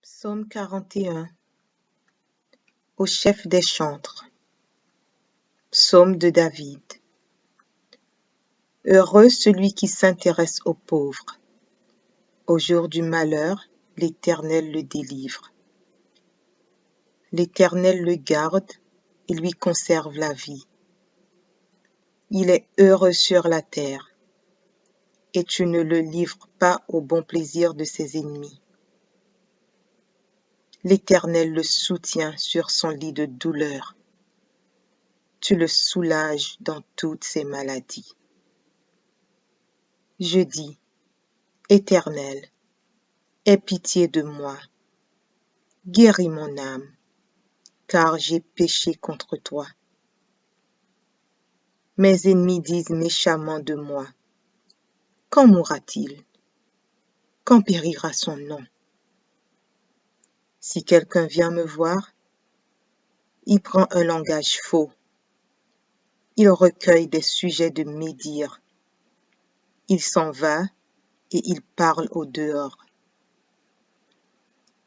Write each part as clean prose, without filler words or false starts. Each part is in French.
Psaume 41. Au chef des chantres. Psaume de David. Heureux celui qui s'intéresse aux pauvres. Au jour du malheur, l'Éternel le délivre. L'Éternel le garde et lui conserve la vie. Il est heureux sur la terre, et tu ne le livres pas au bon plaisir de ses ennemis. L'Éternel le soutient sur son lit de douleur. Tu le soulages dans toutes ses maladies. Je dis, Éternel, aie pitié de moi, guéris mon âme, car j'ai péché contre toi. Mes ennemis disent méchamment de moi, quand mourra-t-il? Quand périra son nom? Si quelqu'un vient me voir, il prend un langage faux. Il recueille des sujets de médire. Il s'en va et il parle au dehors.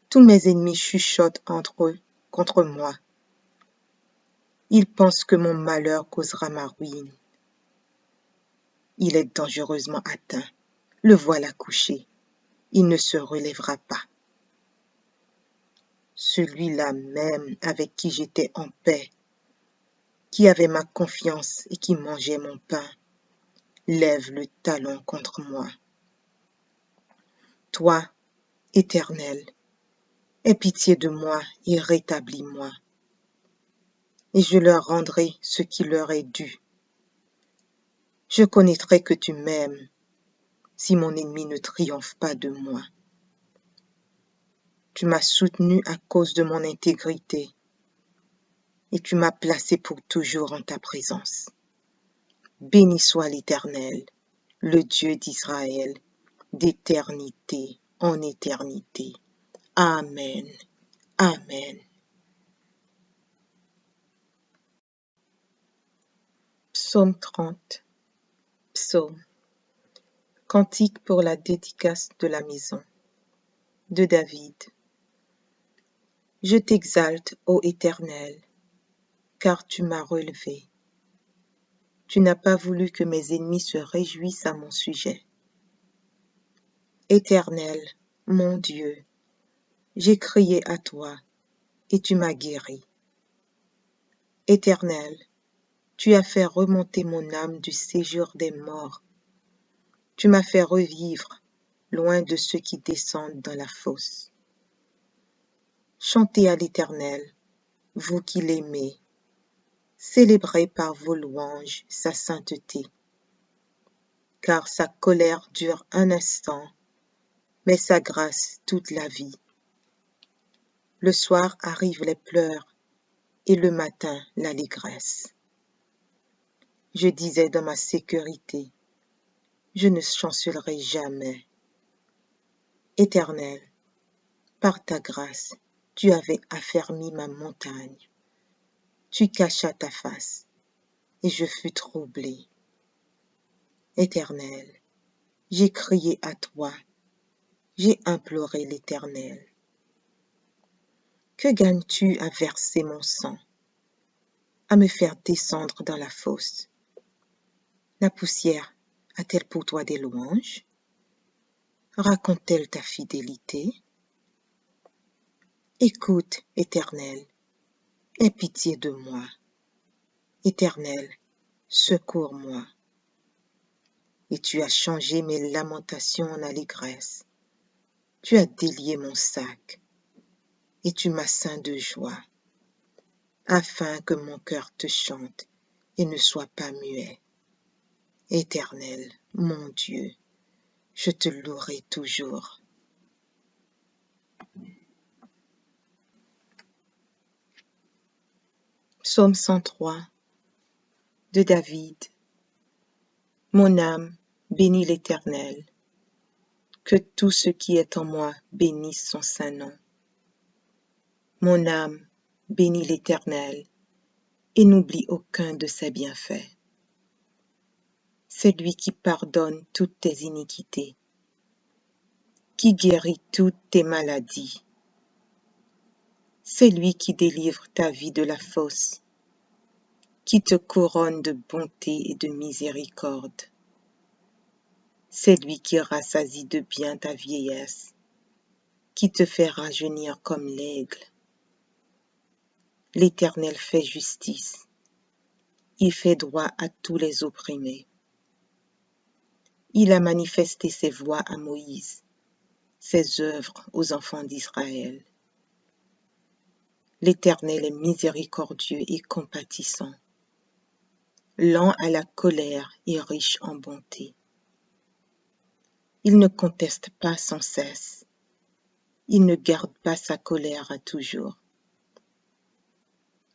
Tous mes ennemis chuchotent entre eux contre moi. Ils pensent que mon malheur causera ma ruine. Il est dangereusement atteint. Le voilà couché. Il ne se relèvera pas. Celui-là même avec qui j'étais en paix, qui avait ma confiance et qui mangeait mon pain, lève le talon contre moi. Toi, Éternel, aie pitié de moi et rétablis-moi, et je leur rendrai ce qui leur est dû. Je connaîtrai que tu m'aimes, si mon ennemi ne triomphe pas de moi. Tu m'as soutenu à cause de mon intégrité, et tu m'as placé pour toujours en ta présence. Béni soit l'Éternel, le Dieu d'Israël, d'éternité en éternité. Amen. Amen. Psaume 30. Psaume. Cantique pour la dédicace de la maison. De David. Je t'exalte, ô Éternel, car tu m'as relevé. Tu n'as pas voulu que mes ennemis se réjouissent à mon sujet. Éternel, mon Dieu, j'ai crié à toi, et tu m'as guéri. Éternel, tu as fait remonter mon âme du séjour des morts. Tu m'as fait revivre, loin de ceux qui descendent dans la fosse. Chantez à l'Éternel, vous qui l'aimez. Célébrez par vos louanges sa sainteté. Car sa colère dure un instant, mais sa grâce toute la vie. Le soir arrivent les pleurs, et le matin l'allégresse. Je disais dans ma sécurité, je ne chancellerai jamais. Éternel, par ta grâce, tu avais affermi ma montagne. Tu cachas ta face, et je fus troublé. Éternel, j'ai crié à toi, j'ai imploré l'Éternel. Que gagnes-tu à verser mon sang, à me faire descendre dans la fosse? La poussière a-t-elle pour toi des louanges? Raconte-t-elle ta fidélité? Écoute, Éternel, aie pitié de moi. Éternel, secours-moi. Et tu as changé mes lamentations en allégresse. Tu as délié mon sac, et tu m'as ceint de joie, afin que mon cœur te chante et ne soit pas muet. Éternel, mon Dieu, je te louerai toujours. Psaume 103 de David. Mon âme bénit l'Éternel. Que tout ce qui est en moi bénisse son saint nom. Mon âme bénit l'Éternel et n'oublie aucun de ses bienfaits. C'est lui qui pardonne toutes tes iniquités, qui guérit toutes tes maladies, C'est lui qui délivre ta vie de la fosse, qui te couronne de bonté et de miséricorde. C'est lui qui rassasie de bien ta vieillesse, qui te fait rajeunir comme l'aigle. L'Éternel fait justice, il fait droit à tous les opprimés. Il a manifesté ses voies à Moïse, ses œuvres aux enfants d'Israël. L'Éternel est miséricordieux et compatissant, lent à la colère et riche en bonté. Il ne conteste pas sans cesse, il ne garde pas sa colère à toujours.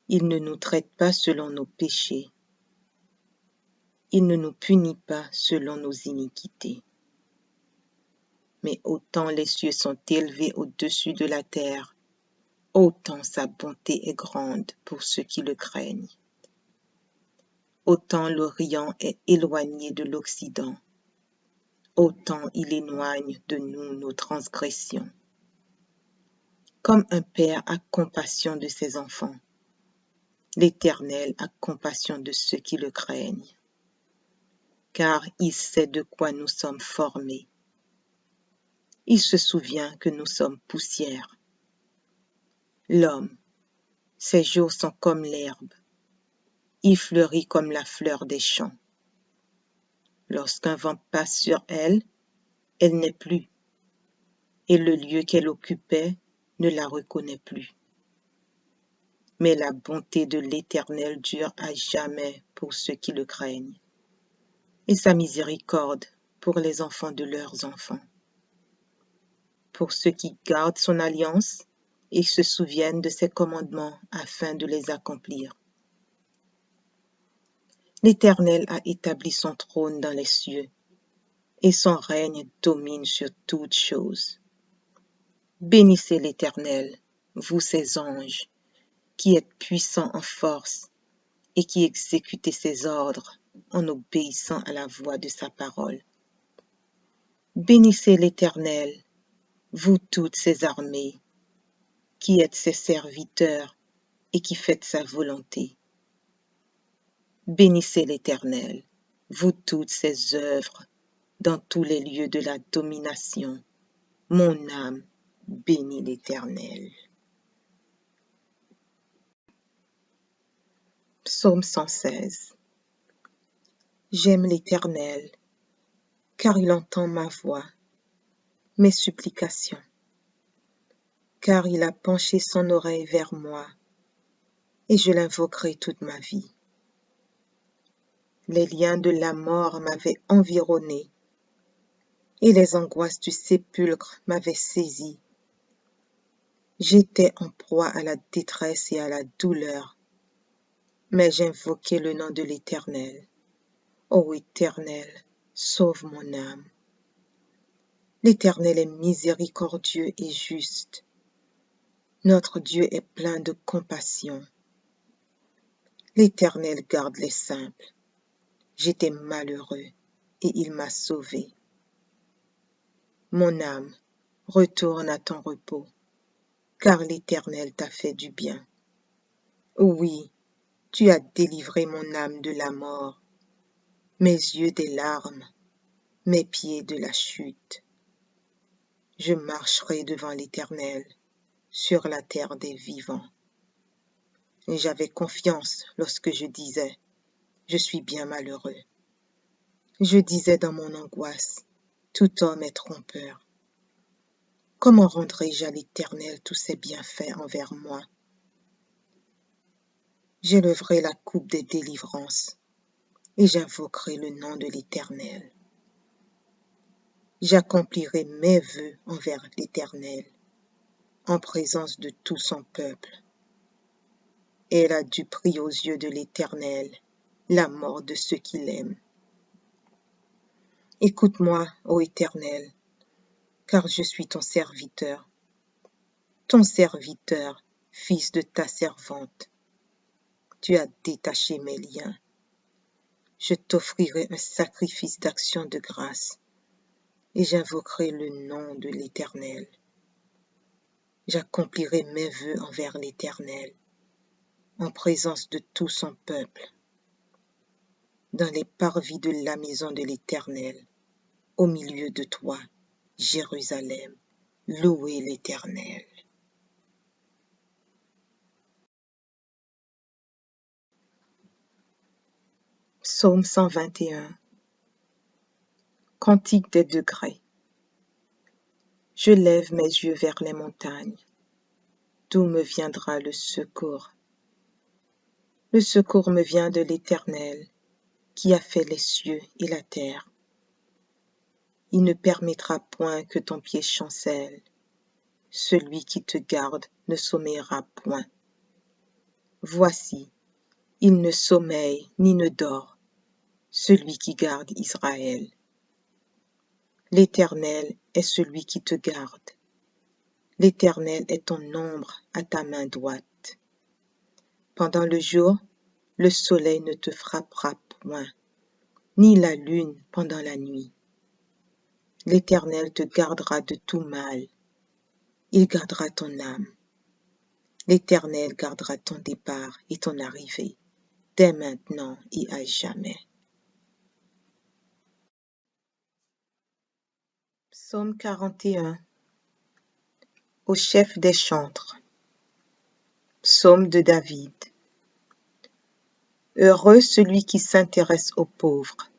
Il ne nous traite pas selon nos péchés, il ne nous punit pas selon nos iniquités. Mais autant les cieux sont élevés au-dessus de la terre, autant sa bonté est grande pour ceux qui le craignent. Autant l'Orient est éloigné de l'Occident, autant il éloigne de nous nos transgressions. Comme un père a compassion de ses enfants, l'Éternel a compassion de ceux qui le craignent, car il sait de quoi nous sommes formés. Il se souvient que nous sommes poussière. L'homme, ses jours sont comme l'herbe, il fleurit comme la fleur des champs. Lorsqu'un vent passe sur elle, elle n'est plus, et le lieu qu'elle occupait ne la reconnaît plus. Mais la bonté de l'Éternel dure à jamais pour ceux qui le craignent, et sa miséricorde pour les enfants de leurs enfants. Pour ceux qui gardent son alliance et se souviennent de ses commandements afin de les accomplir. L'Éternel a établi son trône dans les cieux, et son règne domine sur toutes choses. Bénissez l'Éternel, vous ses anges, qui êtes puissants en force et qui exécutez ses ordres en obéissant à la voix de sa parole. Bénissez l'Éternel, vous toutes ses armées, qui êtes ses serviteurs et qui faites sa volonté. Bénissez l'Éternel, vous toutes ses œuvres, dans tous les lieux de la domination. Mon âme bénit l'Éternel. Psaume 116. J'aime l'Éternel, car il entend ma voix, mes supplications, car il a penché son oreille vers moi, et je l'invoquerai toute ma vie. Les liens de la mort m'avaient environné, et les angoisses du sépulcre m'avaient saisi. J'étais en proie à la détresse et à la douleur, mais j'invoquai le nom de l'Éternel. Ô Éternel, sauve mon âme. L'Éternel est miséricordieux et juste. Notre Dieu est plein de compassion. L'Éternel garde les simples. J'étais malheureux et il m'a sauvé. Mon âme, retourne à ton repos, car l'Éternel t'a fait du bien. Oui, tu as délivré mon âme de la mort, mes yeux des larmes, mes pieds de la chute. Je marcherai devant l'Éternel sur la terre des vivants. Et j'avais confiance lorsque je disais, je suis bien malheureux. Je disais dans mon angoisse, tout homme est trompeur. Comment rendrai-je à l'Éternel tous ses bienfaits envers moi? J'élèverai la coupe des délivrances et j'invoquerai le nom de l'Éternel. J'accomplirai mes vœux envers l'Éternel en présence de tout son peuple. Elle a du prix aux yeux de l'Éternel, la mort de ceux qui l'aiment. Écoute-moi, ô Éternel, car je suis ton serviteur, fils de ta servante. Tu as détaché mes liens. Je t'offrirai un sacrifice d'action de grâce et j'invoquerai le nom de l'Éternel. j'accomplirai mes vœux envers l'Éternel, en présence de tout son peuple, dans les parvis de la maison de l'Éternel, au milieu de toi, Jérusalem. Louez l'Éternel. Psaume 121. Cantique des degrés. Je lève mes yeux vers les montagnes. D'où me viendra le secours? Le secours me vient de l'Éternel, qui a fait les cieux et la terre. Il ne permettra point que ton pied chancelle. Celui qui te garde ne sommeillera point. Voici, il ne sommeille ni ne dort, celui qui garde Israël. L'Éternel est celui qui te garde. L'Éternel est ton ombre à ta main droite. Pendant le jour, le soleil ne te frappera point, ni la lune pendant la nuit. L'Éternel te gardera de tout mal. Il gardera ton âme. L'Éternel gardera ton départ et ton arrivée, dès maintenant et à jamais. Psaume 41. Au chef des chantres. Psaume de David. Heureux celui qui s'intéresse aux pauvres.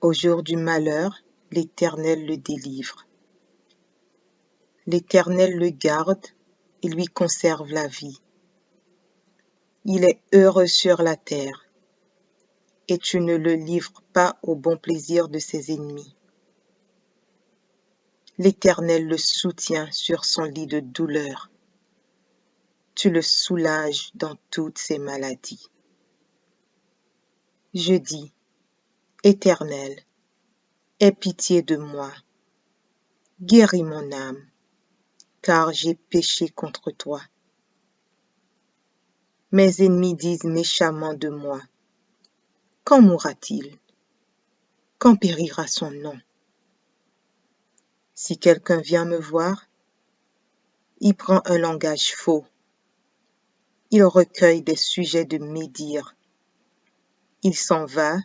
Au jour du malheur, l'Éternel le délivre. L'Éternel le garde et lui conserve la vie. Il est heureux sur la terre, et tu ne le livres pas au bon plaisir de ses ennemis. L'Éternel le soutient sur son lit de douleur. Tu le soulages dans toutes ses maladies. Je dis, Éternel, aie pitié de moi, guéris mon âme, car j'ai péché contre toi. Mes ennemis disent méchamment de moi, quand mourra-t-il? Quand périra son nom? Si quelqu'un vient me voir, il prend un langage faux. Il recueille des sujets de médire. Il s'en va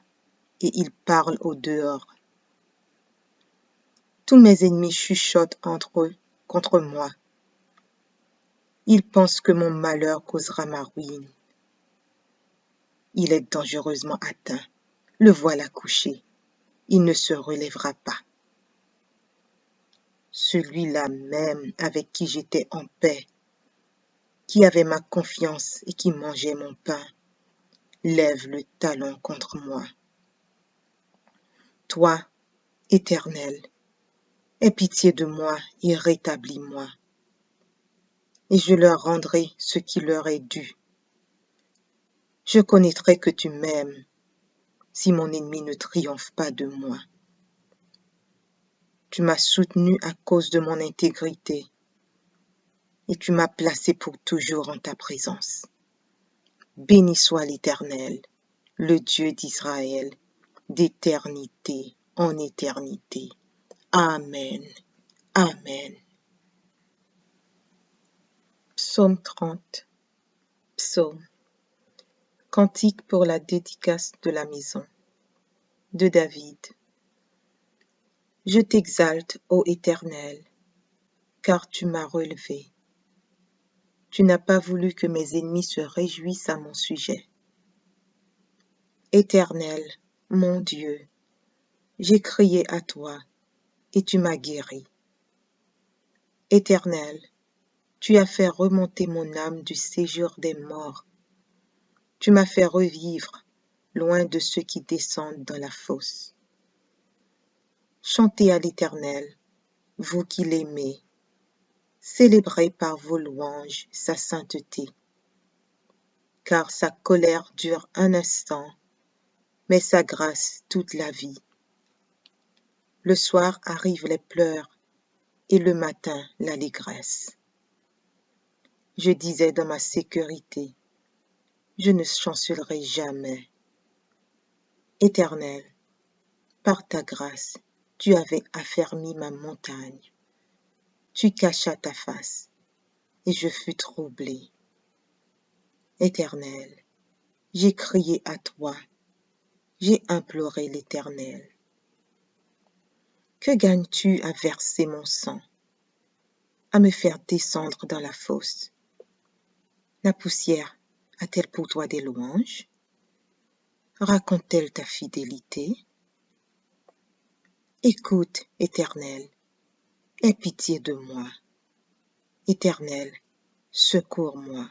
et il parle au dehors. Tous mes ennemis chuchotent entre eux contre moi. Ils pensent que mon malheur causera ma ruine. Il est dangereusement atteint. Le voilà couché. Il ne se relèvera pas. Celui-là même avec qui j'étais en paix, qui avait ma confiance et qui mangeait mon pain, lève le talon contre moi. Toi, Éternel, aie pitié de moi et rétablis-moi, et je leur rendrai ce qui leur est dû. Je connaîtrai que tu m'aimes, si mon ennemi ne triomphe pas de moi. Tu m'as soutenu à cause de mon intégrité, et tu m'as placé pour toujours en ta présence. Béni soit l'Éternel, le Dieu d'Israël, d'éternité en éternité. Amen. Amen. Psaume 30. Psaume. Cantique pour la dédicace de la maison. De David. Je t'exalte, ô Éternel, car tu m'as relevé. Tu n'as pas voulu que mes ennemis se réjouissent à mon sujet. Éternel, mon Dieu, j'ai crié à toi, et tu m'as guéri. Éternel, tu as fait remonter mon âme du séjour des morts. Tu m'as fait revivre, loin de ceux qui descendent dans la fosse. Chantez à l'Éternel, vous qui l'aimez. Célébrez par vos louanges sa sainteté. Car sa colère dure un instant, mais sa grâce toute la vie. Le soir arrivent les pleurs, et le matin l'allégresse. Je disais dans ma sécurité, je ne chancellerai jamais. Éternel, par ta grâce, tu avais affermi ma montagne. Tu cachas ta face, et je fus troublé. Éternel, j'ai crié à toi, j'ai imploré l'Éternel. Que gagnes-tu à verser mon sang, à me faire descendre dans la fosse? La poussière a-t-elle pour toi des louanges? Raconte-t-elle ta fidélité? Écoute, Éternel, aie pitié de moi. Éternel, secours-moi.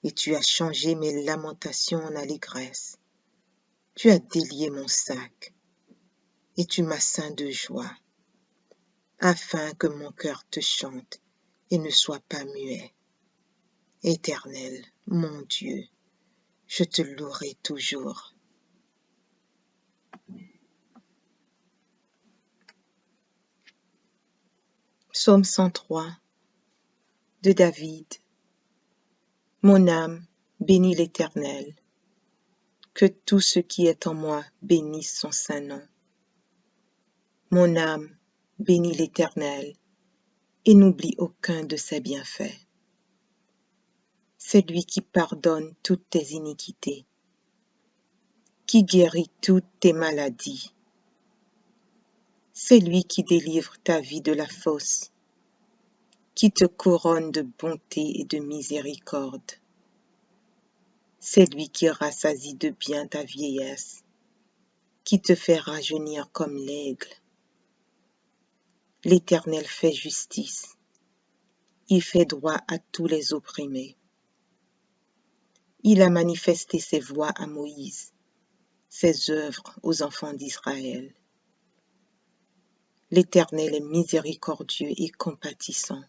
Et tu as changé mes lamentations en allégresse. Tu as délié mon sac, et tu m'as ceint de joie, afin que mon cœur te chante et ne soit pas muet. Éternel, mon Dieu, je te louerai toujours. Psaume 103 de David. Mon âme bénit l'Éternel. Que tout ce qui est en moi bénisse son saint nom. Mon âme bénit l'Éternel et n'oublie aucun de ses bienfaits. C'est lui qui pardonne toutes tes iniquités, qui guérit toutes tes maladies. C'est lui qui délivre ta vie de la fosse, qui te couronne de bonté et de miséricorde. C'est lui qui rassasie de bien ta vieillesse, qui te fait rajeunir comme l'aigle. L'Éternel fait justice, il fait droit à tous les opprimés. Il a manifesté ses voies à Moïse, ses œuvres aux enfants d'Israël. L'Éternel est miséricordieux et compatissant,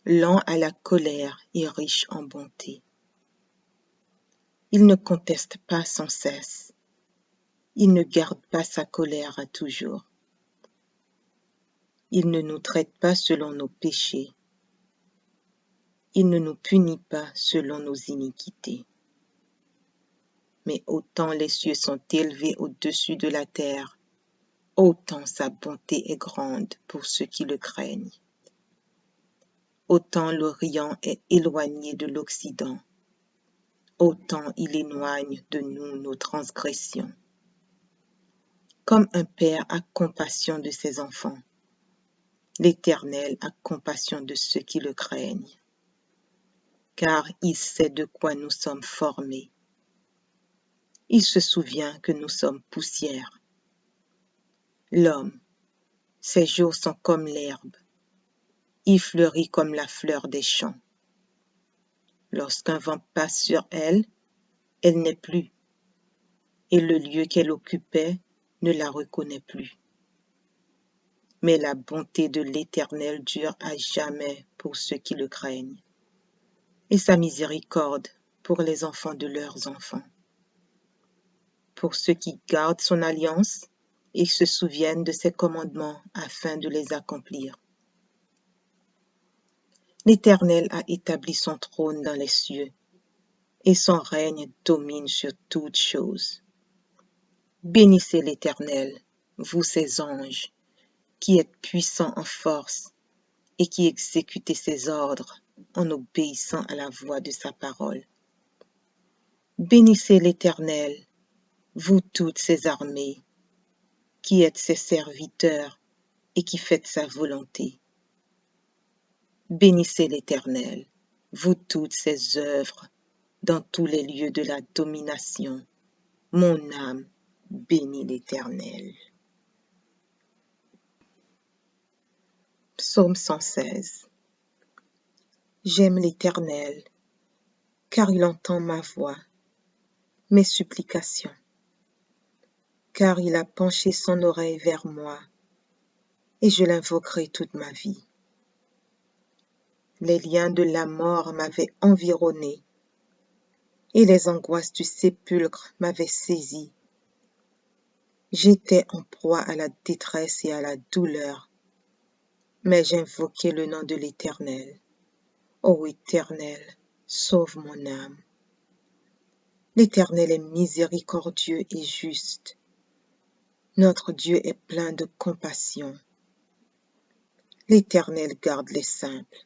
lent à la colère et riche en bonté. Il ne conteste pas sans cesse, il ne garde pas sa colère à toujours. Il ne nous traite pas selon nos péchés, il ne nous punit pas selon nos iniquités. Mais autant les cieux sont élevés au-dessus de la terre, autant sa bonté est grande pour ceux qui le craignent. Autant l'Orient est éloigné de l'Occident, autant il éloigne de nous nos transgressions. Comme un père a compassion de ses enfants, l'Éternel a compassion de ceux qui le craignent, car il sait de quoi nous sommes formés. Il se souvient que nous sommes poussière. L'homme, ses jours sont comme l'herbe, il fleurit comme la fleur des champs. Lorsqu'un vent passe sur elle, elle n'est plus, et le lieu qu'elle occupait ne la reconnaît plus. Mais la bonté de l'Éternel dure à jamais pour ceux qui le craignent, et sa miséricorde pour les enfants de leurs enfants. Pour ceux qui gardent son alliance et se souviennent de ses commandements afin de les accomplir. L'Éternel a établi son trône dans les cieux, et son règne domine sur toutes choses. Bénissez l'Éternel, vous ses anges, qui êtes puissants en force et qui exécutez ses ordres en obéissant à la voix de sa parole. Bénissez l'Éternel, vous toutes ses armées, qui êtes ses serviteurs et qui faites sa volonté. Bénissez l'Éternel, vous toutes ses œuvres, dans tous les lieux de la domination. Mon âme bénit l'Éternel. Psaume 116. J'aime l'Éternel, car il entend ma voix, mes supplications, car il a penché son oreille vers moi, et je l'invoquerai toute ma vie. Les liens de la mort m'avaient environné, et les angoisses du sépulcre m'avaient saisi. J'étais en proie à la détresse et à la douleur, mais j'invoquai le nom de l'Éternel. Ô Éternel, sauve mon âme. L'Éternel est miséricordieux et juste. Notre Dieu est plein de compassion. L'Éternel garde les simples.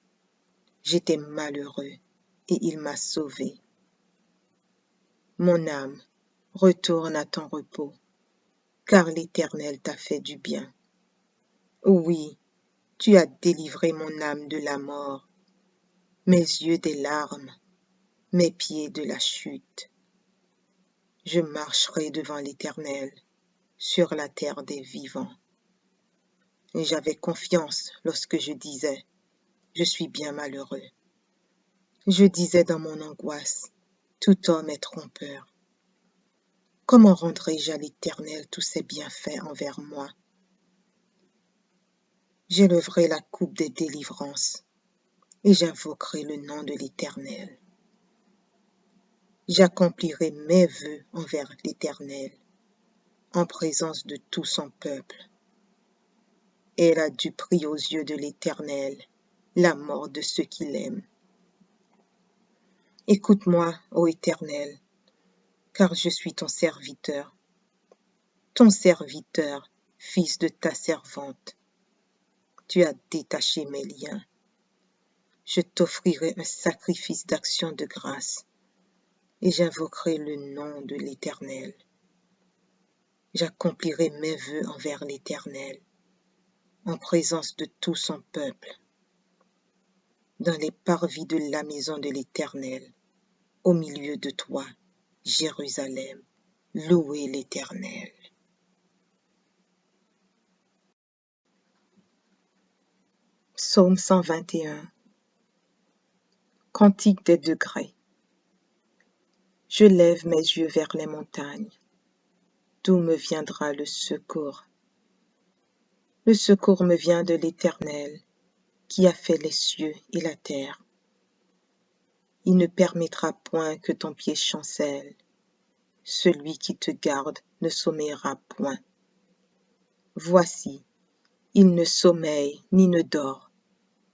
J'étais malheureux et il m'a sauvé. Mon âme, retourne à ton repos, car l'Éternel t'a fait du bien. Oui, tu as délivré mon âme de la mort, mes yeux des larmes, mes pieds de la chute. Je marcherai devant l'Éternel sur la terre des vivants. Et j'avais confiance lorsque je disais, je suis bien malheureux. Je disais dans mon angoisse, tout homme est trompeur. Comment rendrai-je à l'Éternel tous ses bienfaits envers moi? J'élèverai la coupe des délivrances et j'invoquerai le nom de l'Éternel. J'accomplirai mes vœux envers l'Éternel en présence de tout son peuple. Et elle a du prix aux yeux de l'Éternel la mort de ceux qui l'aiment. Écoute-moi, ô Éternel, car je suis ton serviteur, fils de ta servante. Tu as détaché mes liens. Je t'offrirai un sacrifice d'action de grâce et j'invoquerai le nom de l'Éternel. J'accomplirai mes vœux envers l'Éternel en présence de tout son peuple, dans les parvis de la maison de l'Éternel, au milieu de toi, Jérusalem. Louez l'Éternel. Psaume 121. Cantique des degrés. Je lève mes yeux vers les montagnes. D'où me viendra le secours? Le secours me vient de l'Éternel, qui a fait les cieux et la terre. Il ne permettra point que ton pied chancelle. Celui qui te garde ne sommeillera point. Voici, il ne sommeille ni ne dort,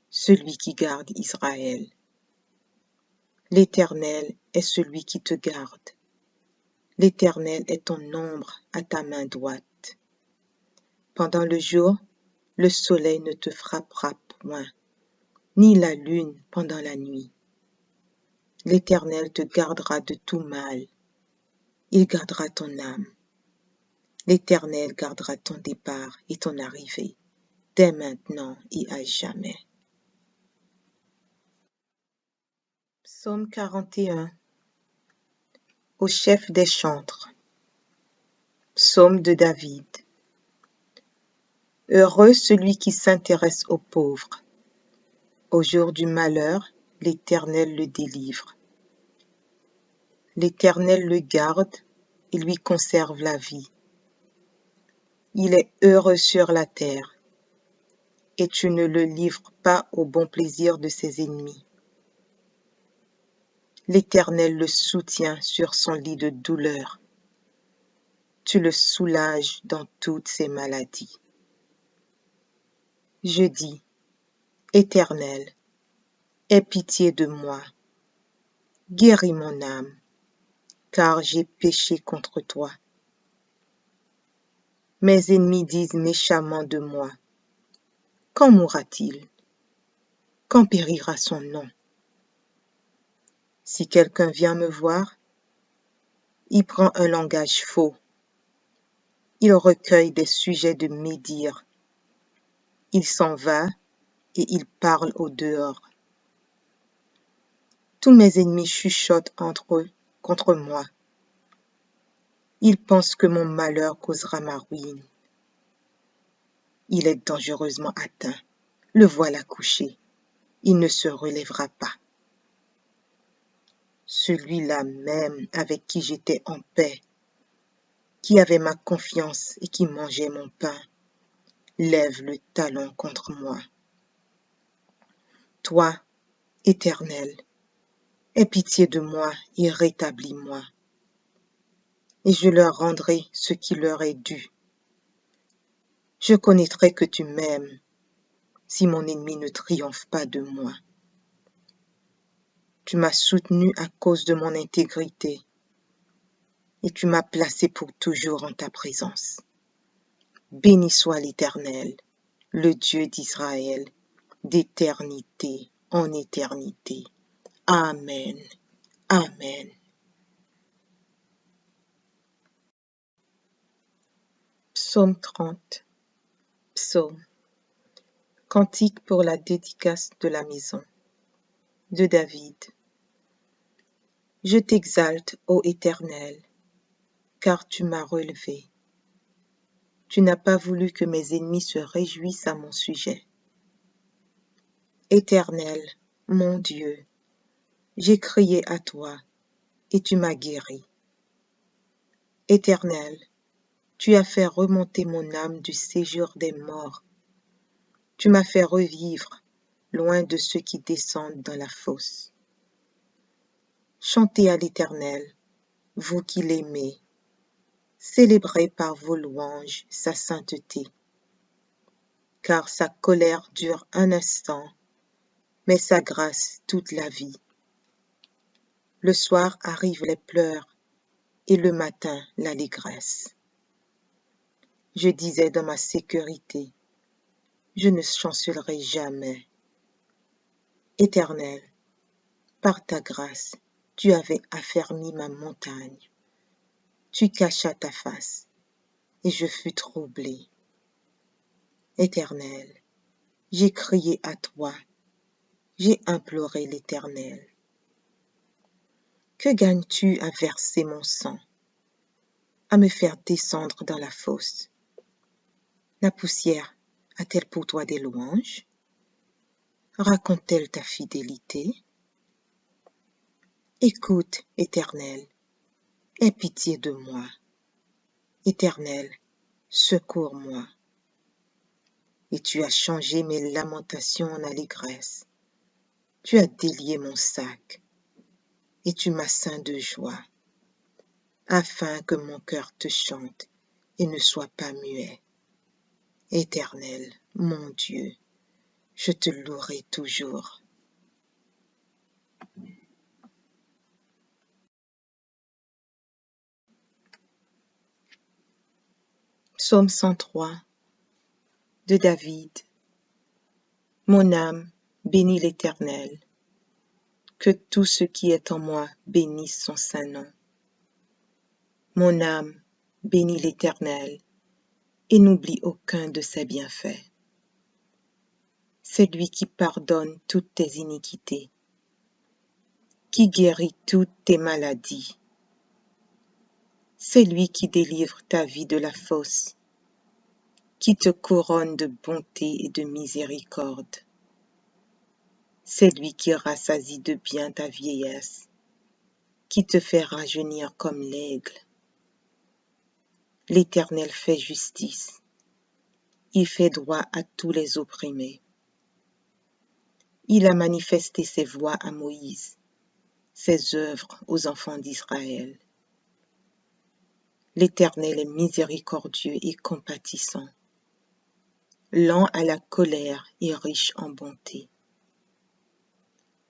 celui qui garde Israël. L'Éternel est celui qui te garde. L'Éternel est ton ombre à ta main droite. Pendant le jour, le soleil ne te frappera point, ni la lune pendant la nuit. L'Éternel te gardera de tout mal. Il gardera ton âme. L'Éternel gardera ton départ et ton arrivée, dès maintenant et à jamais. Psaume 41. Au chef des chantres. Psaume de David. Heureux celui qui s'intéresse aux pauvres. Au jour du malheur, l'Éternel le délivre. L'Éternel le garde et lui conserve la vie. Il est heureux sur la terre, et tu ne le livres pas au bon plaisir de ses ennemis. L'Éternel le soutient sur son lit de douleur. Tu le soulages dans toutes ses maladies. Je dis, Éternel, aie pitié de moi, guéris mon âme, car j'ai péché contre toi. Mes ennemis disent méchamment de moi, quand mourra-t-il? Quand périra son nom? Si quelqu'un vient me voir, il prend un langage faux. Il recueille des sujets de médire. Il s'en va et il parle au dehors. Tous mes ennemis chuchotent entre eux contre moi. Ils pensent que mon malheur causera ma ruine. Il est dangereusement atteint. Le voilà couché. Il ne se relèvera pas. Celui-là même avec qui j'étais en paix, qui avait ma confiance et qui mangeait mon pain, lève le talon contre moi. Toi, Éternel, aie pitié de moi et rétablis-moi, et je leur rendrai ce qui leur est dû. Je connaîtrai que tu m'aimes, si mon ennemi ne triomphe pas de moi. Tu m'as soutenu à cause de mon intégrité, et tu m'as placé pour toujours en ta présence. Béni soit l'Éternel, le Dieu d'Israël, d'éternité en éternité. Amen. Amen. Psaume 30. Psaume. Cantique pour la dédicace de la maison. De David. Je t'exalte, ô Éternel, car tu m'as relevé. Tu n'as pas voulu que mes ennemis se réjouissent à mon sujet. Éternel, mon Dieu, j'ai crié à toi, et tu m'as guéri. Éternel, tu as fait remonter mon âme du séjour des morts. Tu m'as fait revivre, loin de ceux qui descendent dans la fosse. Chantez à l'Éternel, vous qui l'aimez. Célébrez par vos louanges sa sainteté. Car sa colère dure un instant, mais sa grâce toute la vie. Le soir arrivent les pleurs, et le matin l'allégresse. Je disais dans ma sécurité, je ne chancellerai jamais. Éternel, par ta grâce, tu avais affermi ma montagne. Tu cachas ta face, et je fus troublé. Éternel, j'ai crié à toi, j'ai imploré l'Éternel. Que gagnes-tu à verser mon sang, à me faire descendre dans la fosse? La poussière a-t-elle pour toi des louanges? Raconte-t-elle ta fidélité? Écoute, Éternel, aie pitié de moi. Éternel, secours-moi. Et tu as changé mes lamentations en allégresse. Tu as délié mon sac, et tu m'as ceint de joie, afin que mon cœur te chante et ne soit pas muet. Éternel, mon Dieu, je te louerai toujours. Psaume 103 de David. Mon âme bénit l'Éternel. Que tout ce qui est en moi bénisse son saint nom. Mon âme bénit l'Éternel et n'oublie aucun de ses bienfaits. C'est lui qui pardonne toutes tes iniquités, qui guérit toutes tes maladies. C'est lui qui délivre ta vie de la fosse, qui te couronne de bonté et de miséricorde. C'est lui qui rassasie de bien ta vieillesse, qui te fait rajeunir comme l'aigle. L'Éternel fait justice, il fait droit à tous les opprimés. Il a manifesté ses voies à Moïse, ses œuvres aux enfants d'Israël. L'Éternel est miséricordieux et compatissant, lent à la colère et riche en bonté.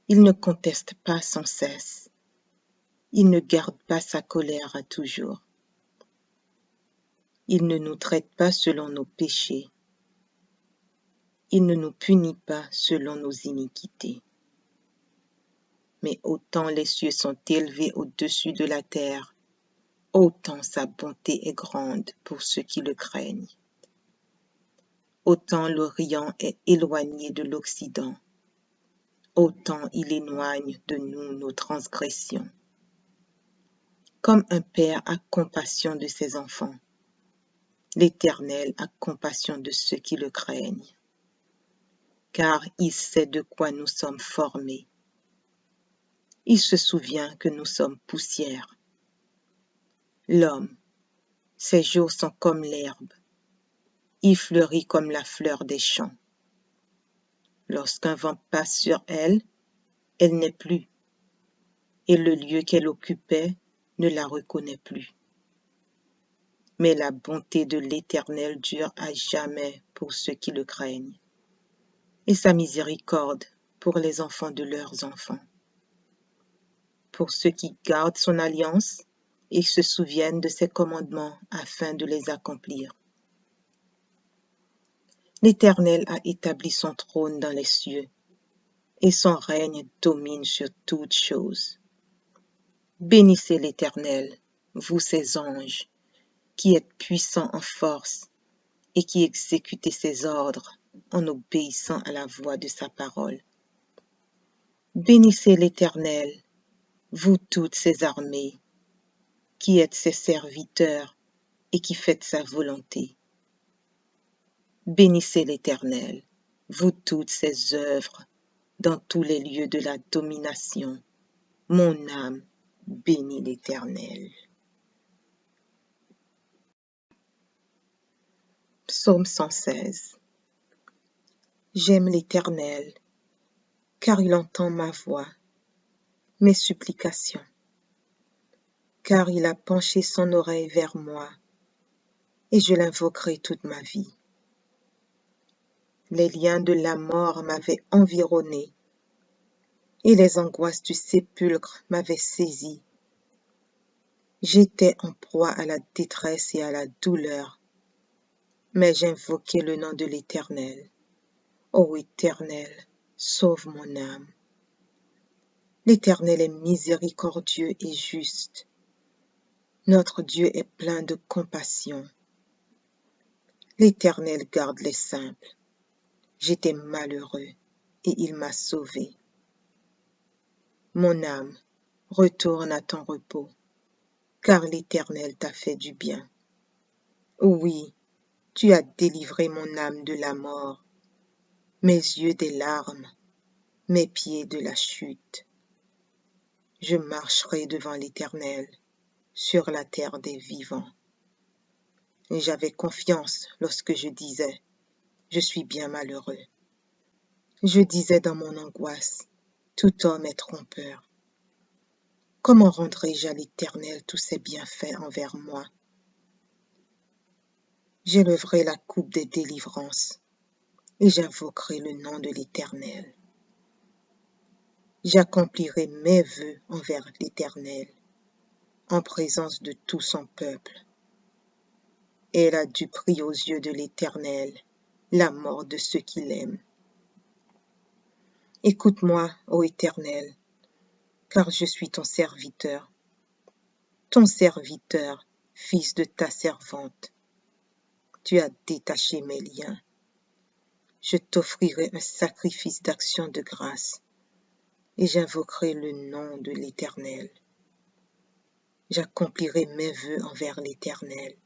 Il ne conteste pas sans cesse, il ne garde pas sa colère à toujours. Il ne nous traite pas selon nos péchés, il ne nous punit pas selon nos iniquités. Mais autant les cieux sont élevés au-dessus de la terre, autant sa bonté est grande pour ceux qui le craignent. Autant l'Orient est éloigné de l'Occident, autant il éloigne de nous nos transgressions. Comme un père a compassion de ses enfants, l'Éternel a compassion de ceux qui le craignent, car il sait de quoi nous sommes formés. Il se souvient que nous sommes poussière. L'homme, ses jours sont comme l'herbe, il fleurit comme la fleur des champs. Lorsqu'un vent passe sur elle, elle n'est plus, et le lieu qu'elle occupait ne la reconnaît plus. Mais la bonté de l'Éternel dure à jamais pour ceux qui le craignent, et sa miséricorde pour les enfants de leurs enfants. Pour ceux qui gardent son alliance et se souviennent de ses commandements afin de les accomplir. L'Éternel a établi son trône dans les cieux, et son règne domine sur toutes choses. Bénissez l'Éternel, vous ses anges, qui êtes puissants en force et qui exécutez ses ordres en obéissant à la voix de sa parole. Bénissez l'Éternel, vous toutes ses armées, qui êtes ses serviteurs et qui faites sa volonté. Bénissez l'Éternel, vous toutes ses œuvres, dans tous les lieux de la domination. Mon âme bénit l'Éternel. Psaume 116. J'aime l'Éternel, car il entend ma voix, mes supplications, car il a penché son oreille vers moi, et je l'invoquerai toute ma vie. Les liens de la mort m'avaient environné, et les angoisses du sépulcre m'avaient saisi. J'étais en proie à la détresse et à la douleur, mais j'invoquai le nom de l'Éternel. Ô Éternel, sauve mon âme. L'Éternel est miséricordieux et juste. Notre Dieu est plein de compassion. L'Éternel garde les simples. J'étais malheureux et il m'a sauvé. Mon âme, retourne à ton repos, car l'Éternel t'a fait du bien. Oui, tu as délivré mon âme de la mort, mes yeux des larmes, mes pieds de la chute. Je marcherai devant l'Éternel sur la terre des vivants. Et j'avais confiance lorsque je disais, je suis bien malheureux. Je disais dans mon angoisse, tout homme est trompeur. Comment rendrai-je à l'Éternel tous ses bienfaits envers moi? J'élèverai la coupe des délivrances et j'invoquerai le nom de l'Éternel. J'accomplirai mes vœux envers l'Éternel en présence de tout son peuple. Elle a du prix aux yeux de l'Éternel, la mort de ceux qui l'aiment. Écoute-moi, ô Éternel, car je suis ton serviteur, fils de ta servante. Tu as détaché mes liens. Je t'offrirai un sacrifice d'action de grâce et j'invoquerai le nom de l'Éternel. J'accomplirai mes vœux envers l'Éternel,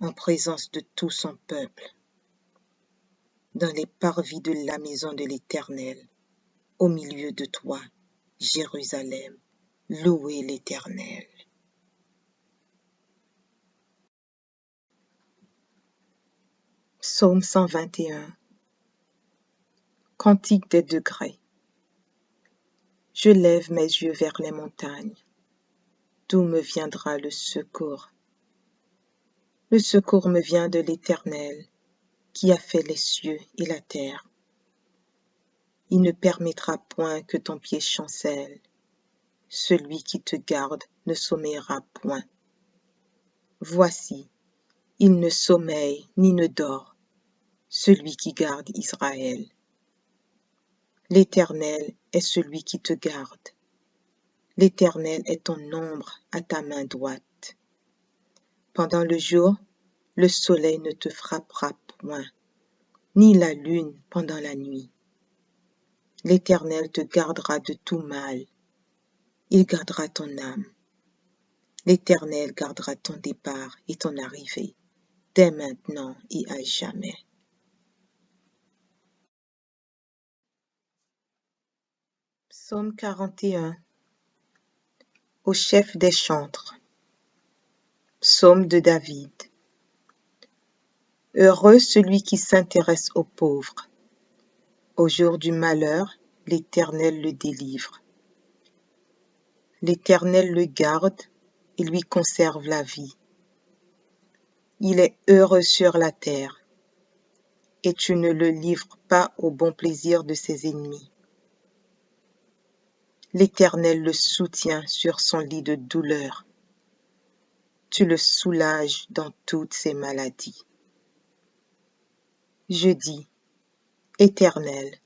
en présence de tout son peuple, dans les parvis de la maison de l'Éternel, au milieu de toi, Jérusalem. Louez l'Éternel. Psaume 121. Cantique des degrés. Je lève mes yeux vers les montagnes. D'où me viendra le secours? Le secours me vient de l'Éternel, qui a fait les cieux et la terre. Il ne permettra point que ton pied chancelle. Celui qui te garde ne sommeillera point. Voici, il ne sommeille ni ne dort, celui qui garde Israël. L'Éternel est celui qui te garde. L'Éternel est ton ombre à ta main droite. Pendant le jour, le soleil ne te frappera point, ni la lune pendant la nuit. L'Éternel te gardera de tout mal. Il gardera ton âme. L'Éternel gardera ton départ et ton arrivée, dès maintenant et à jamais. Psaume 41. Au chef des chantres. Psaume de David. Heureux celui qui s'intéresse aux pauvres. Au jour du malheur, l'Éternel le délivre. L'Éternel le garde et lui conserve la vie. Il est heureux sur la terre, et tu ne le livres pas au bon plaisir de ses ennemis. L'Éternel le soutient sur son lit de douleur. Tu le soulages dans toutes ses maladies. Je dis, Éternel,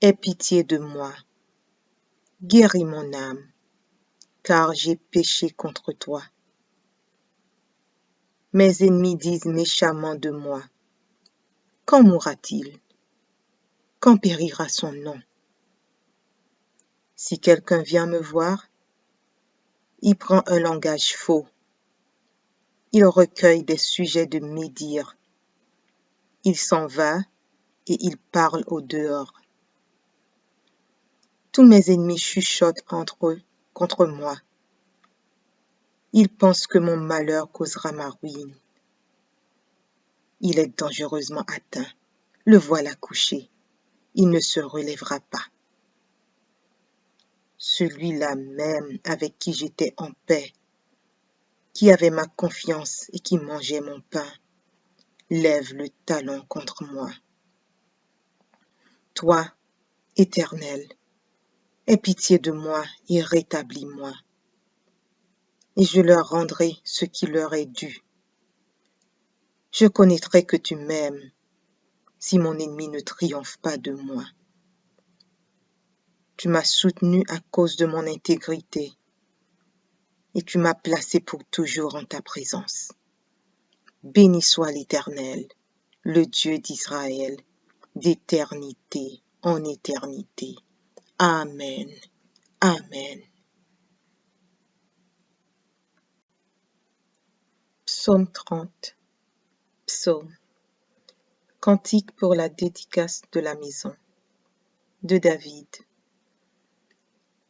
aie pitié de moi, guéris mon âme, car j'ai péché contre toi. Mes ennemis disent méchamment de moi, quand mourra-t-il? Quand périra son nom? Si quelqu'un vient me voir, il prend un langage faux, il recueille des sujets de médire, il s'en va et il parle au dehors. Tous mes ennemis chuchotent entre eux contre moi. Ils pensent que mon malheur causera ma ruine. Il est dangereusement atteint. Le voilà couché. Il ne se relèvera pas. Celui-là même avec qui j'étais en paix, qui avait ma confiance et qui mangeait mon pain, lève le talon contre moi. Toi, Éternel, aie pitié de moi et rétablis-moi, et je leur rendrai ce qui leur est dû. Je connaîtrai que tu m'aimes, si mon ennemi ne triomphe pas de moi. Tu m'as soutenu à cause de mon intégrité, et tu m'as placé pour toujours en ta présence. Béni soit l'Éternel, le Dieu d'Israël, d'éternité en éternité. Amen. Amen. Psaume 30. Psaume. Cantique pour la dédicace de la maison. De David.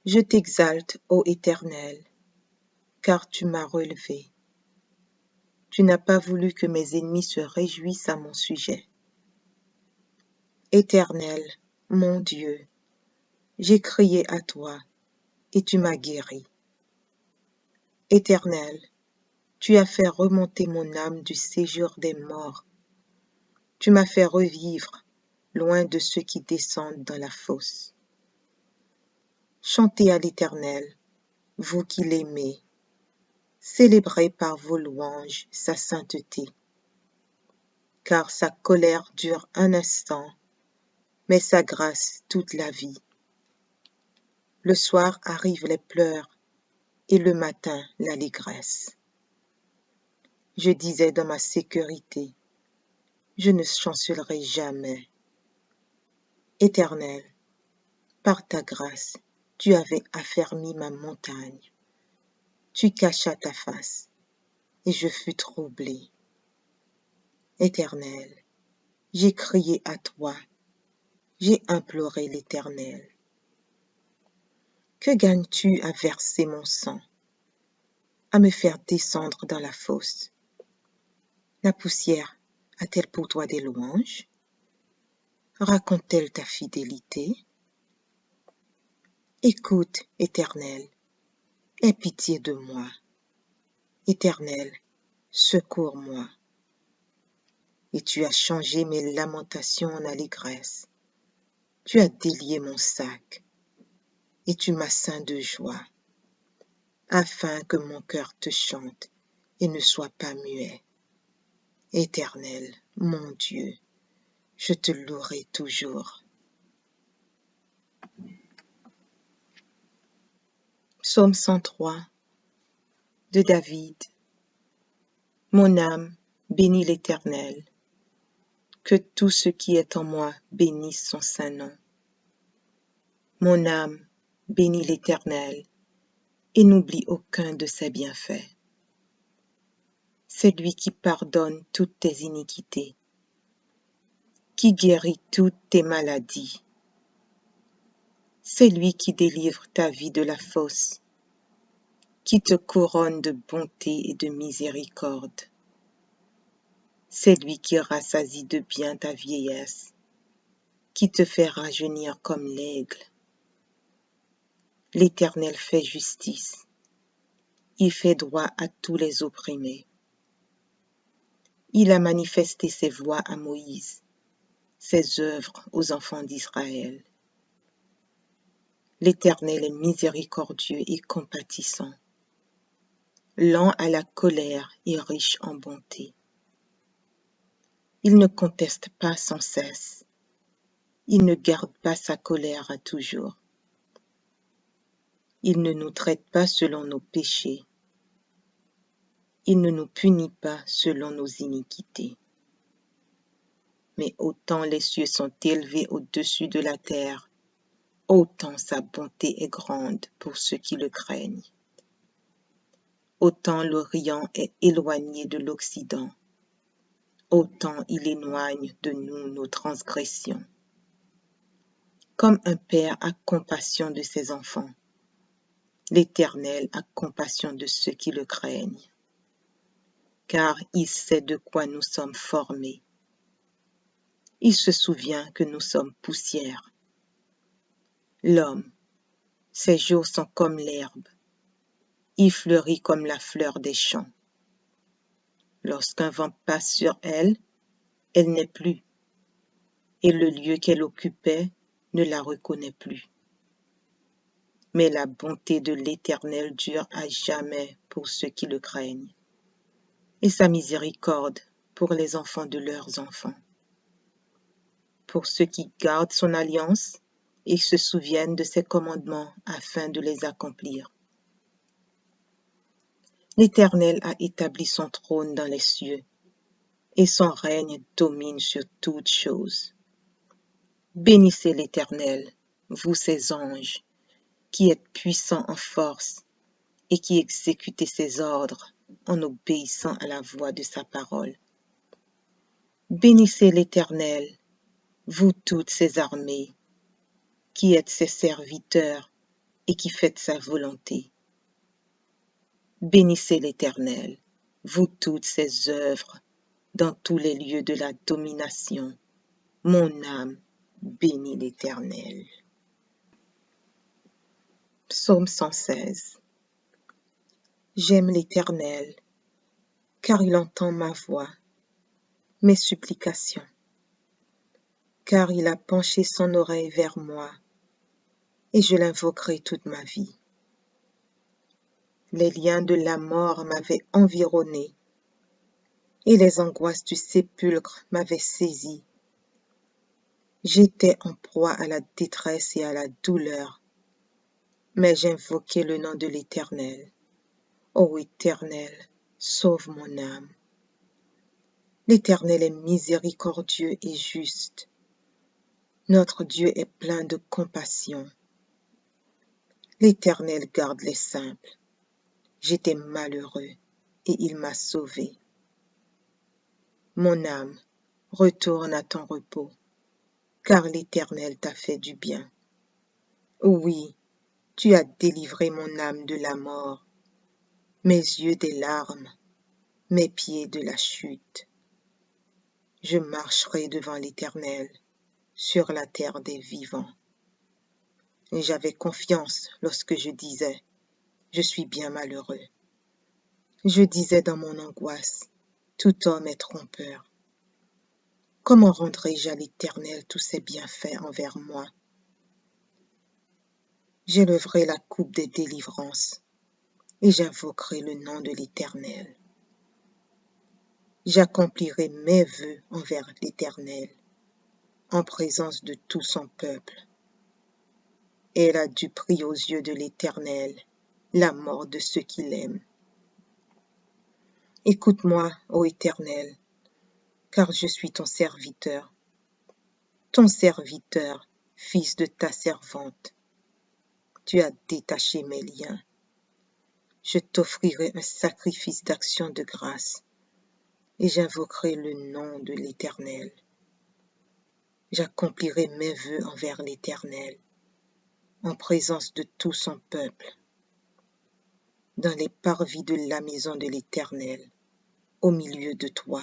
Je t'exalte, ô Éternel, car tu m'as relevé. Tu n'as pas voulu que mes ennemis se réjouissent à mon sujet. Éternel, mon Dieu, j'ai crié à toi, et tu m'as guéri. Éternel, tu as fait remonter mon âme du séjour des morts. Tu m'as fait revivre, loin de ceux qui descendent dans la fosse. Chantez à l'Éternel, vous qui l'aimez. Célébrez par vos louanges sa sainteté. Car sa colère dure un instant, mais sa grâce toute la vie. Le soir arrivent les pleurs, et le matin l'allégresse. Je disais dans ma sécurité, je ne chancellerai jamais. Éternel, par ta grâce, tu avais affermi ma montagne. Tu cachas ta face, et je fus troublé. Éternel, j'ai crié à toi, j'ai imploré l'Éternel. Que gagnes-tu à verser mon sang, à me faire descendre dans la fosse? La poussière a-t-elle pour toi des louanges? Raconte-t-elle ta fidélité? Écoute, Éternel, aie pitié de moi. Éternel, secours-moi. Et tu as changé mes lamentations en allégresse. Tu as délié mon sac, et tu m'as ceint de joie, afin que mon cœur te chante et ne soit pas muet. Éternel, mon Dieu, je te louerai toujours. Psaume 103 de David. Mon âme bénit l'Éternel. Que tout ce qui est en moi bénisse son saint nom. Mon âme bénit l'Éternel et n'oublie aucun de ses bienfaits. C'est lui qui pardonne toutes tes iniquités, qui guérit toutes tes maladies. C'est lui qui délivre ta vie de la fosse, qui te couronne de bonté et de miséricorde. C'est lui qui rassasie de bien ta vieillesse, qui te fait rajeunir comme l'aigle. L'Éternel fait justice, il fait droit à tous les opprimés. Il a manifesté ses voies à Moïse, ses œuvres aux enfants d'Israël. L'Éternel est miséricordieux et compatissant, lent à la colère et riche en bonté. Il ne conteste pas sans cesse. Il ne garde pas sa colère à toujours. Il ne nous traite pas selon nos péchés. Il ne nous punit pas selon nos iniquités. Mais autant les cieux sont élevés au-dessus de la terre, autant sa bonté est grande pour ceux qui le craignent. Autant l'Orient est éloigné de l'Occident, autant il éloigne de nous nos transgressions. Comme un père a compassion de ses enfants, l'Éternel a compassion de ceux qui le craignent, car il sait de quoi nous sommes formés. Il se souvient que nous sommes poussière. L'homme, ses jours sont comme l'herbe. Il fleurit comme la fleur des champs. Lorsqu'un vent passe sur elle, elle n'est plus, et le lieu qu'elle occupait ne la reconnaît plus. Mais la bonté de l'Éternel dure à jamais pour ceux qui le craignent, et sa miséricorde pour les enfants de leurs enfants. Pour ceux qui gardent son alliance et se souviennent de ses commandements afin de les accomplir. L'Éternel a établi son trône dans les cieux, et son règne domine sur toutes choses. Bénissez l'Éternel, vous ses anges, qui êtes puissants en force et qui exécutez ses ordres en obéissant à la voix de sa parole. Bénissez l'Éternel, vous toutes ses armées, qui êtes ses serviteurs et qui faites sa volonté. Bénissez l'Éternel, vous toutes ses œuvres, dans tous les lieux de la domination. Mon âme bénit l'Éternel. Psaume 116. J'aime l'Éternel, car il entend ma voix, mes supplications, car il a penché son oreille vers moi, et je l'invoquerai toute ma vie. Les liens de la mort m'avaient environné, et les angoisses du sépulcre m'avaient saisi. J'étais en proie à la détresse et à la douleur, mais j'invoquai le nom de l'Éternel. Ô Éternel, sauve mon âme. L'Éternel est miséricordieux et juste. Notre Dieu est plein de compassion. L'Éternel garde les simples. J'étais malheureux et il m'a sauvé. Mon âme, retourne à ton repos, car l'Éternel t'a fait du bien. Oui, tu as délivré mon âme de la mort, mes yeux des larmes, mes pieds de la chute. Je marcherai devant l'Éternel sur la terre des vivants. Et j'avais confiance lorsque je disais, je suis bien malheureux. Je disais dans mon angoisse, tout homme est trompeur. Comment rendrai-je à l'Éternel tous ses bienfaits envers moi? J'élèverai la coupe des délivrances et j'invoquerai le nom de l'Éternel. J'accomplirai mes vœux envers l'Éternel en présence de tout son peuple. Elle a du prix aux yeux de l'Éternel la mort de ceux qui l'aiment. Écoute-moi, ô Éternel, car je suis ton serviteur, fils de ta servante. Tu as détaché mes liens. Je t'offrirai un sacrifice d'action de grâce et j'invoquerai le nom de l'Éternel. J'accomplirai mes vœux envers l'Éternel en présence de tout son peuple, dans les parvis de la maison de l'Éternel, au milieu de toi,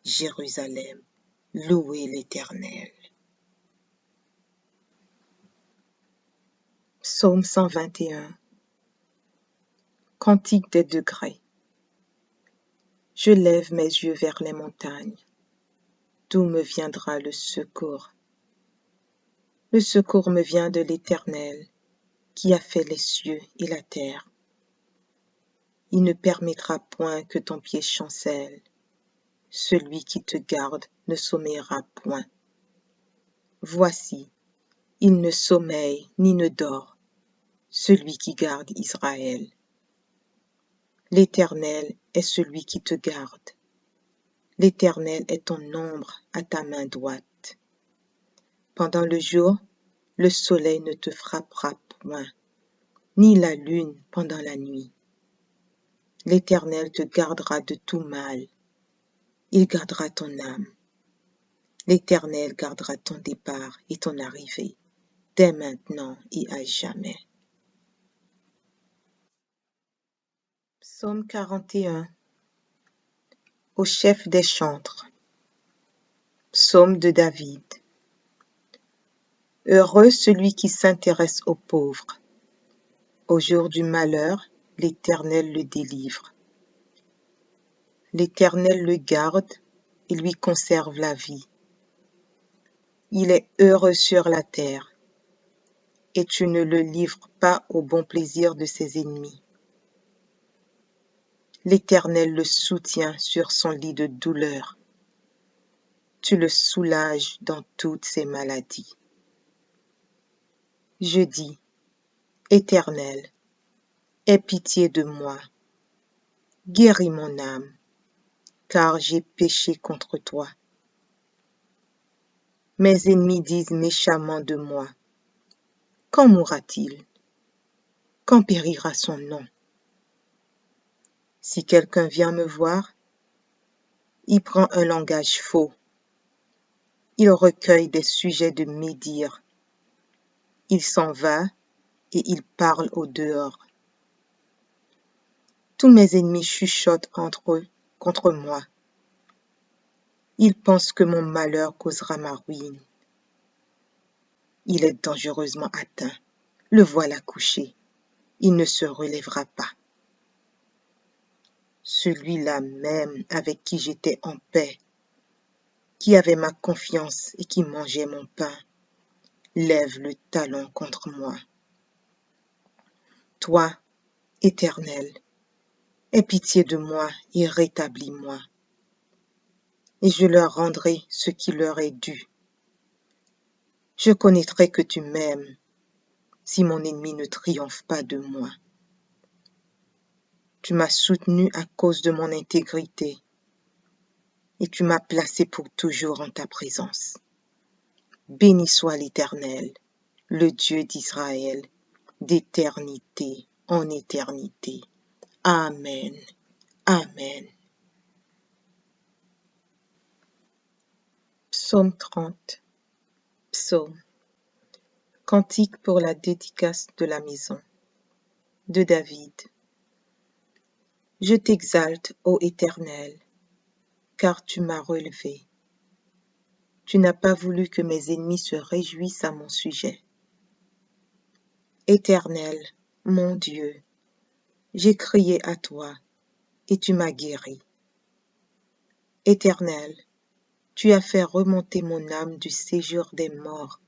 Jérusalem. Louez l'Éternel. Psaume 121. Cantique des degrés. Je lève mes yeux vers les montagnes. D'où me viendra le secours? Le secours me vient de l'Éternel, qui a fait les cieux et la terre. Il ne permettra point que ton pied chancelle. Celui qui te garde ne sommeillera point. Voici, il ne sommeille ni ne dort, celui qui garde Israël. L'Éternel est celui qui te garde. L'Éternel est ton ombre à ta main droite. Pendant le jour, le soleil ne te frappera point, ni la lune pendant la nuit. L'Éternel te gardera de tout mal. Il gardera ton âme. L'Éternel gardera ton départ et ton arrivée, dès maintenant et à jamais. Psaume 41. Au chef des chantres. Psaume de David. Heureux celui qui s'intéresse aux pauvres. Au jour du malheur, l'Éternel le délivre. L'Éternel le garde et lui conserve la vie. Il est heureux sur la terre, et tu ne le livres pas au bon plaisir de ses ennemis. L'Éternel le soutient sur son lit de douleur. Tu le soulages dans toutes ses maladies. Je dis, Éternel, aie pitié de moi, guéris mon âme, car j'ai péché contre toi. Mes ennemis disent méchamment de moi, quand mourra-t-il? Quand périra son nom? Si quelqu'un vient me voir, il prend un langage faux. Il recueille des sujets de médire. Il s'en va et il parle au dehors. Tous mes ennemis chuchotent entre eux contre moi. Ils pensent que mon malheur causera ma ruine. Il est dangereusement atteint. Le voilà couché. Il ne se relèvera pas. Celui-là même avec qui j'étais en paix, qui avait ma confiance et qui mangeait mon pain, lève le talon contre moi. Toi, Éternel, aie pitié de moi et rétablis-moi, et je leur rendrai ce qui leur est dû. Je connaîtrai que tu m'aimes, si mon ennemi ne triomphe pas de moi. Tu m'as soutenu à cause de mon intégrité, et tu m'as placé pour toujours en ta présence. Béni soit l'Éternel, le Dieu d'Israël, d'éternité en éternité. Amen. Amen. Psaume 30. Psaume. Cantique pour la dédicace de la maison. De David. Je t'exalte, ô Éternel, car tu m'as relevé. Tu n'as pas voulu que mes ennemis se réjouissent à mon sujet. Éternel, mon Dieu, j'ai crié à toi, et tu m'as guéri. Éternel, tu as fait remonter mon âme du séjour des morts.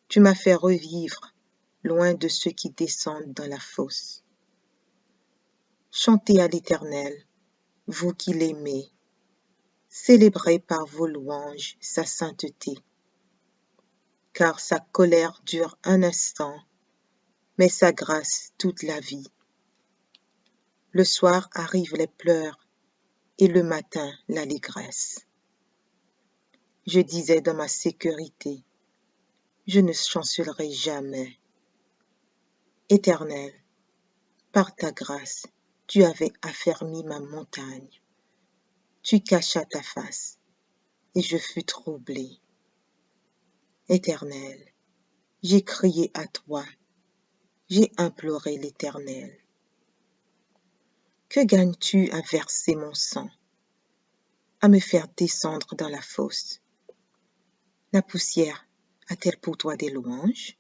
Tu m'as fait revivre, loin de ceux qui descendent dans la fosse. Chantez à l'Éternel, vous qui l'aimez. Célébrez par vos louanges sa sainteté. Car sa colère dure un instant, mais sa grâce toute la vie. Le soir arrivent les pleurs, et le matin l'allégresse. Je disais dans ma sécurité, je ne chancellerai jamais. Éternel, par ta grâce, tu avais affermi ma montagne. Tu cachas ta face, et je fus troublé. Éternel, j'ai crié à toi, j'ai imploré l'Éternel. Que gagnes-tu à verser mon sang, à me faire descendre dans la fosse? La poussière a-t-elle pour toi des louanges?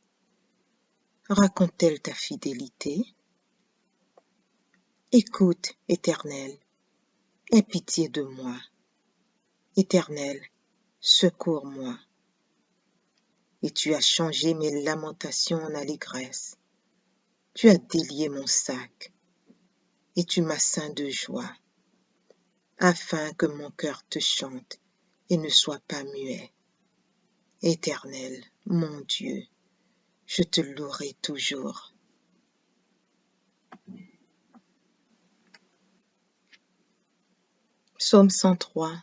Raconte-t-elle ta fidélité? Écoute, Éternel, aie pitié de moi. Éternel, secours-moi. Et tu as changé mes lamentations en allégresse. Tu as délié mon sac, et tu m'as ceint de joie, afin que mon cœur te chante et ne sois pas muet. Éternel, mon Dieu, je te louerai toujours. Psaume 103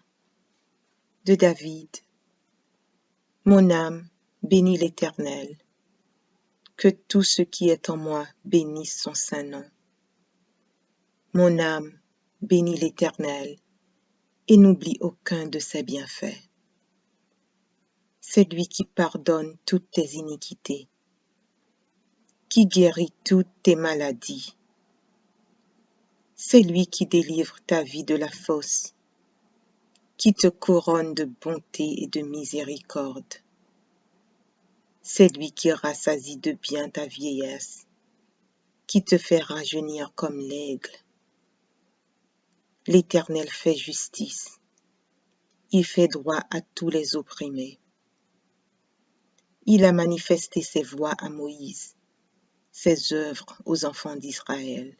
de David. Mon âme bénit l'Éternel. Que tout ce qui est en moi bénisse son saint nom. Mon âme bénit l'Éternel et n'oublie aucun de ses bienfaits. C'est lui qui pardonne toutes tes iniquités, qui guérit toutes tes maladies. C'est lui qui délivre ta vie de la fosse, qui te couronne de bonté et de miséricorde. C'est lui qui rassasie de bien ta vieillesse, qui te fait rajeunir comme l'aigle. L'Éternel fait justice, il fait droit à tous les opprimés. Il a manifesté ses voies à Moïse, ses œuvres aux enfants d'Israël.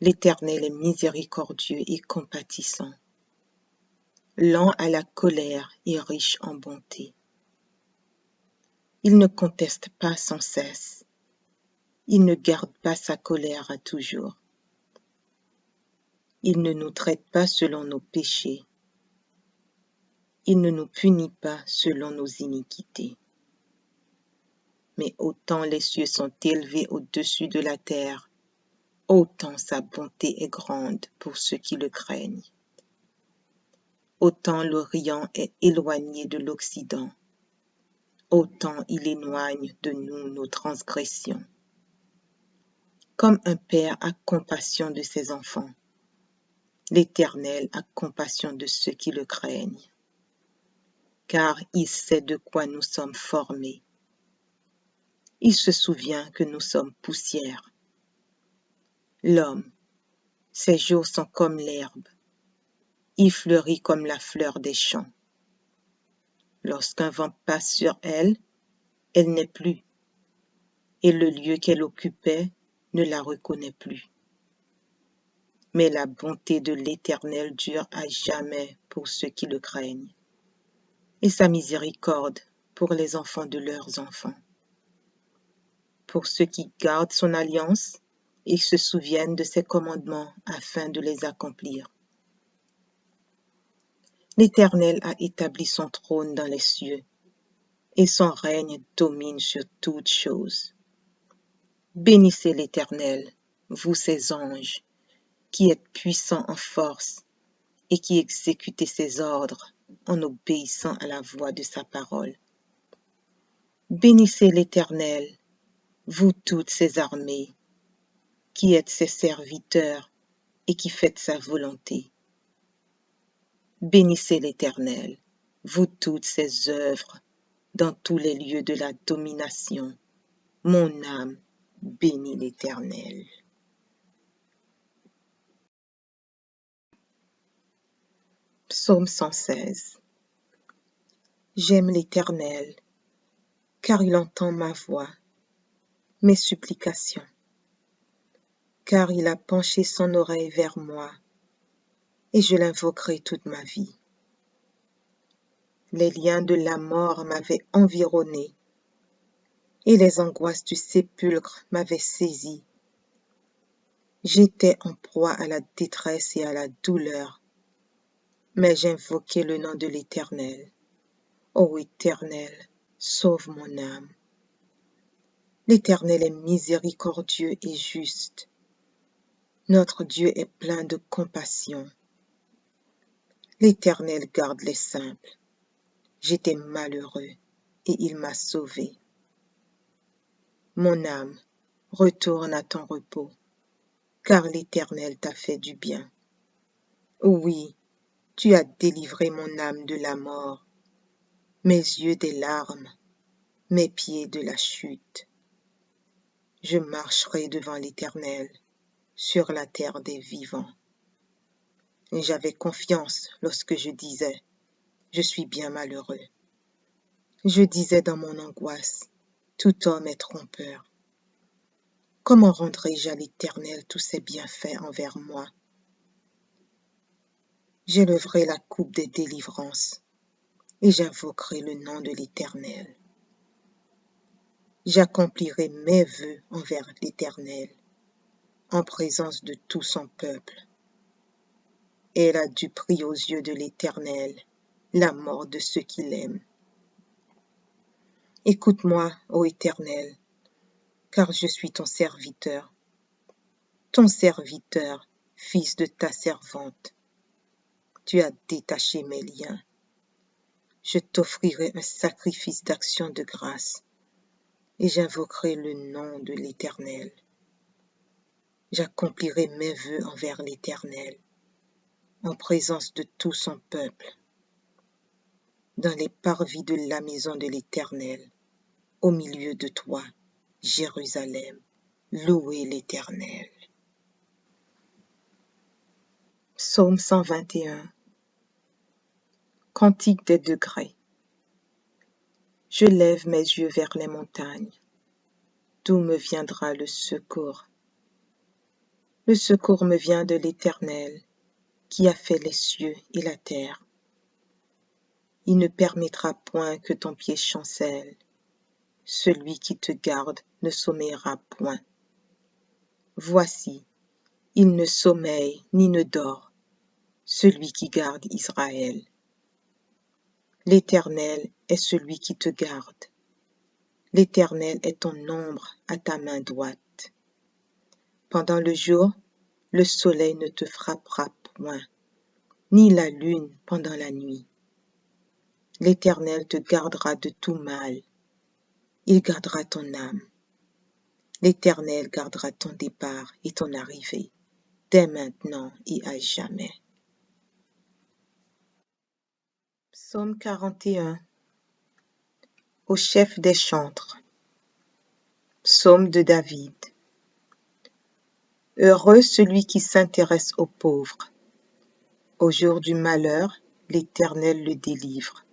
L'Éternel est miséricordieux et compatissant, lent à la colère et riche en bonté. Il ne conteste pas sans cesse, il ne garde pas sa colère à toujours. Il ne nous traite pas selon nos péchés, il ne nous punit pas selon nos iniquités. Mais autant les cieux sont élevés au-dessus de la terre, autant sa bonté est grande pour ceux qui le craignent. Autant l'Orient est éloigné de l'Occident, autant il éloigne de nous nos transgressions. Comme un père a compassion de ses enfants, l'Éternel a compassion de ceux qui le craignent, car il sait de quoi nous sommes formés. Il se souvient que nous sommes poussière. L'homme, ses jours sont comme l'herbe, il fleurit comme la fleur des champs. Lorsqu'un vent passe sur elle, elle n'est plus, et le lieu qu'elle occupait ne la reconnaît plus. Mais la bonté de l'Éternel dure à jamais pour ceux qui le craignent, et sa miséricorde pour les enfants de leurs enfants. Pour ceux qui gardent son alliance et se souviennent de ses commandements afin de les accomplir. L'Éternel a établi son trône dans les cieux, et son règne domine sur toutes choses. Bénissez l'Éternel, vous ses anges, qui êtes puissants en force et qui exécutez ses ordres en obéissant à la voix de sa parole. Bénissez l'Éternel, vous toutes ses armées, qui êtes ses serviteurs et qui faites sa volonté. Bénissez l'Éternel, vous toutes ses œuvres, dans tous les lieux de la domination. Mon âme bénit l'Éternel. Psaume 116. J'aime l'Éternel, car il entend ma voix, mes supplications, car il a penché son oreille vers moi, et je l'invoquerai toute ma vie. Les liens de la mort m'avaient environné, et les angoisses du sépulcre m'avaient saisi. J'étais en proie à la détresse et à la douleur, mais j'invoquai le nom de l'Éternel. Ô Éternel, sauve mon âme. L'Éternel est miséricordieux et juste. Notre Dieu est plein de compassion. L'Éternel garde les simples. J'étais malheureux et il m'a sauvé. Mon âme, retourne à ton repos, car l'Éternel t'a fait du bien. Oui, tu as délivré mon âme de la mort, mes yeux des larmes, mes pieds de la chute. Je marcherai devant l'Éternel sur la terre des vivants. Et j'avais confiance lorsque je disais, je suis bien malheureux. Je disais dans mon angoisse, tout homme est trompeur. Comment rendrai-je à l'Éternel tous ses bienfaits envers moi? J'élèverai la coupe des délivrances et j'invoquerai le nom de l'Éternel. J'accomplirai mes vœux envers l'Éternel en présence de tout son peuple. Elle a du prix aux yeux de l'Éternel, la mort de ceux qui l'aiment. Écoute-moi, ô Éternel, car je suis ton serviteur, fils de ta servante. Tu as détaché mes liens. Je t'offrirai un sacrifice d'action de grâce et j'invoquerai le nom de l'Éternel. J'accomplirai mes vœux envers l'Éternel en présence de tout son peuple, dans les parvis de la maison de l'Éternel, au milieu de toi, Jérusalem. Louez l'Éternel. Psaume 121. Cantique des degrés. Je lève mes yeux vers les montagnes. D'où me viendra le secours? Le secours me vient de l'Éternel, qui a fait les cieux et la terre. Il ne permettra point que ton pied chancelle. Celui qui te garde ne sommeillera point. Voici, il ne sommeille ni ne dort, celui qui garde Israël. L'Éternel est celui qui te garde. L'Éternel est ton ombre à ta main droite. Pendant le jour, le soleil ne te frappera point, ni la lune pendant la nuit. L'Éternel te gardera de tout mal. Il gardera ton âme. L'Éternel gardera ton départ et ton arrivée, dès maintenant et à jamais. Psaume 41. Au chef des chantres. Psaume de David. Heureux celui qui s'intéresse aux pauvres. Au jour du malheur, l'Éternel le délivre.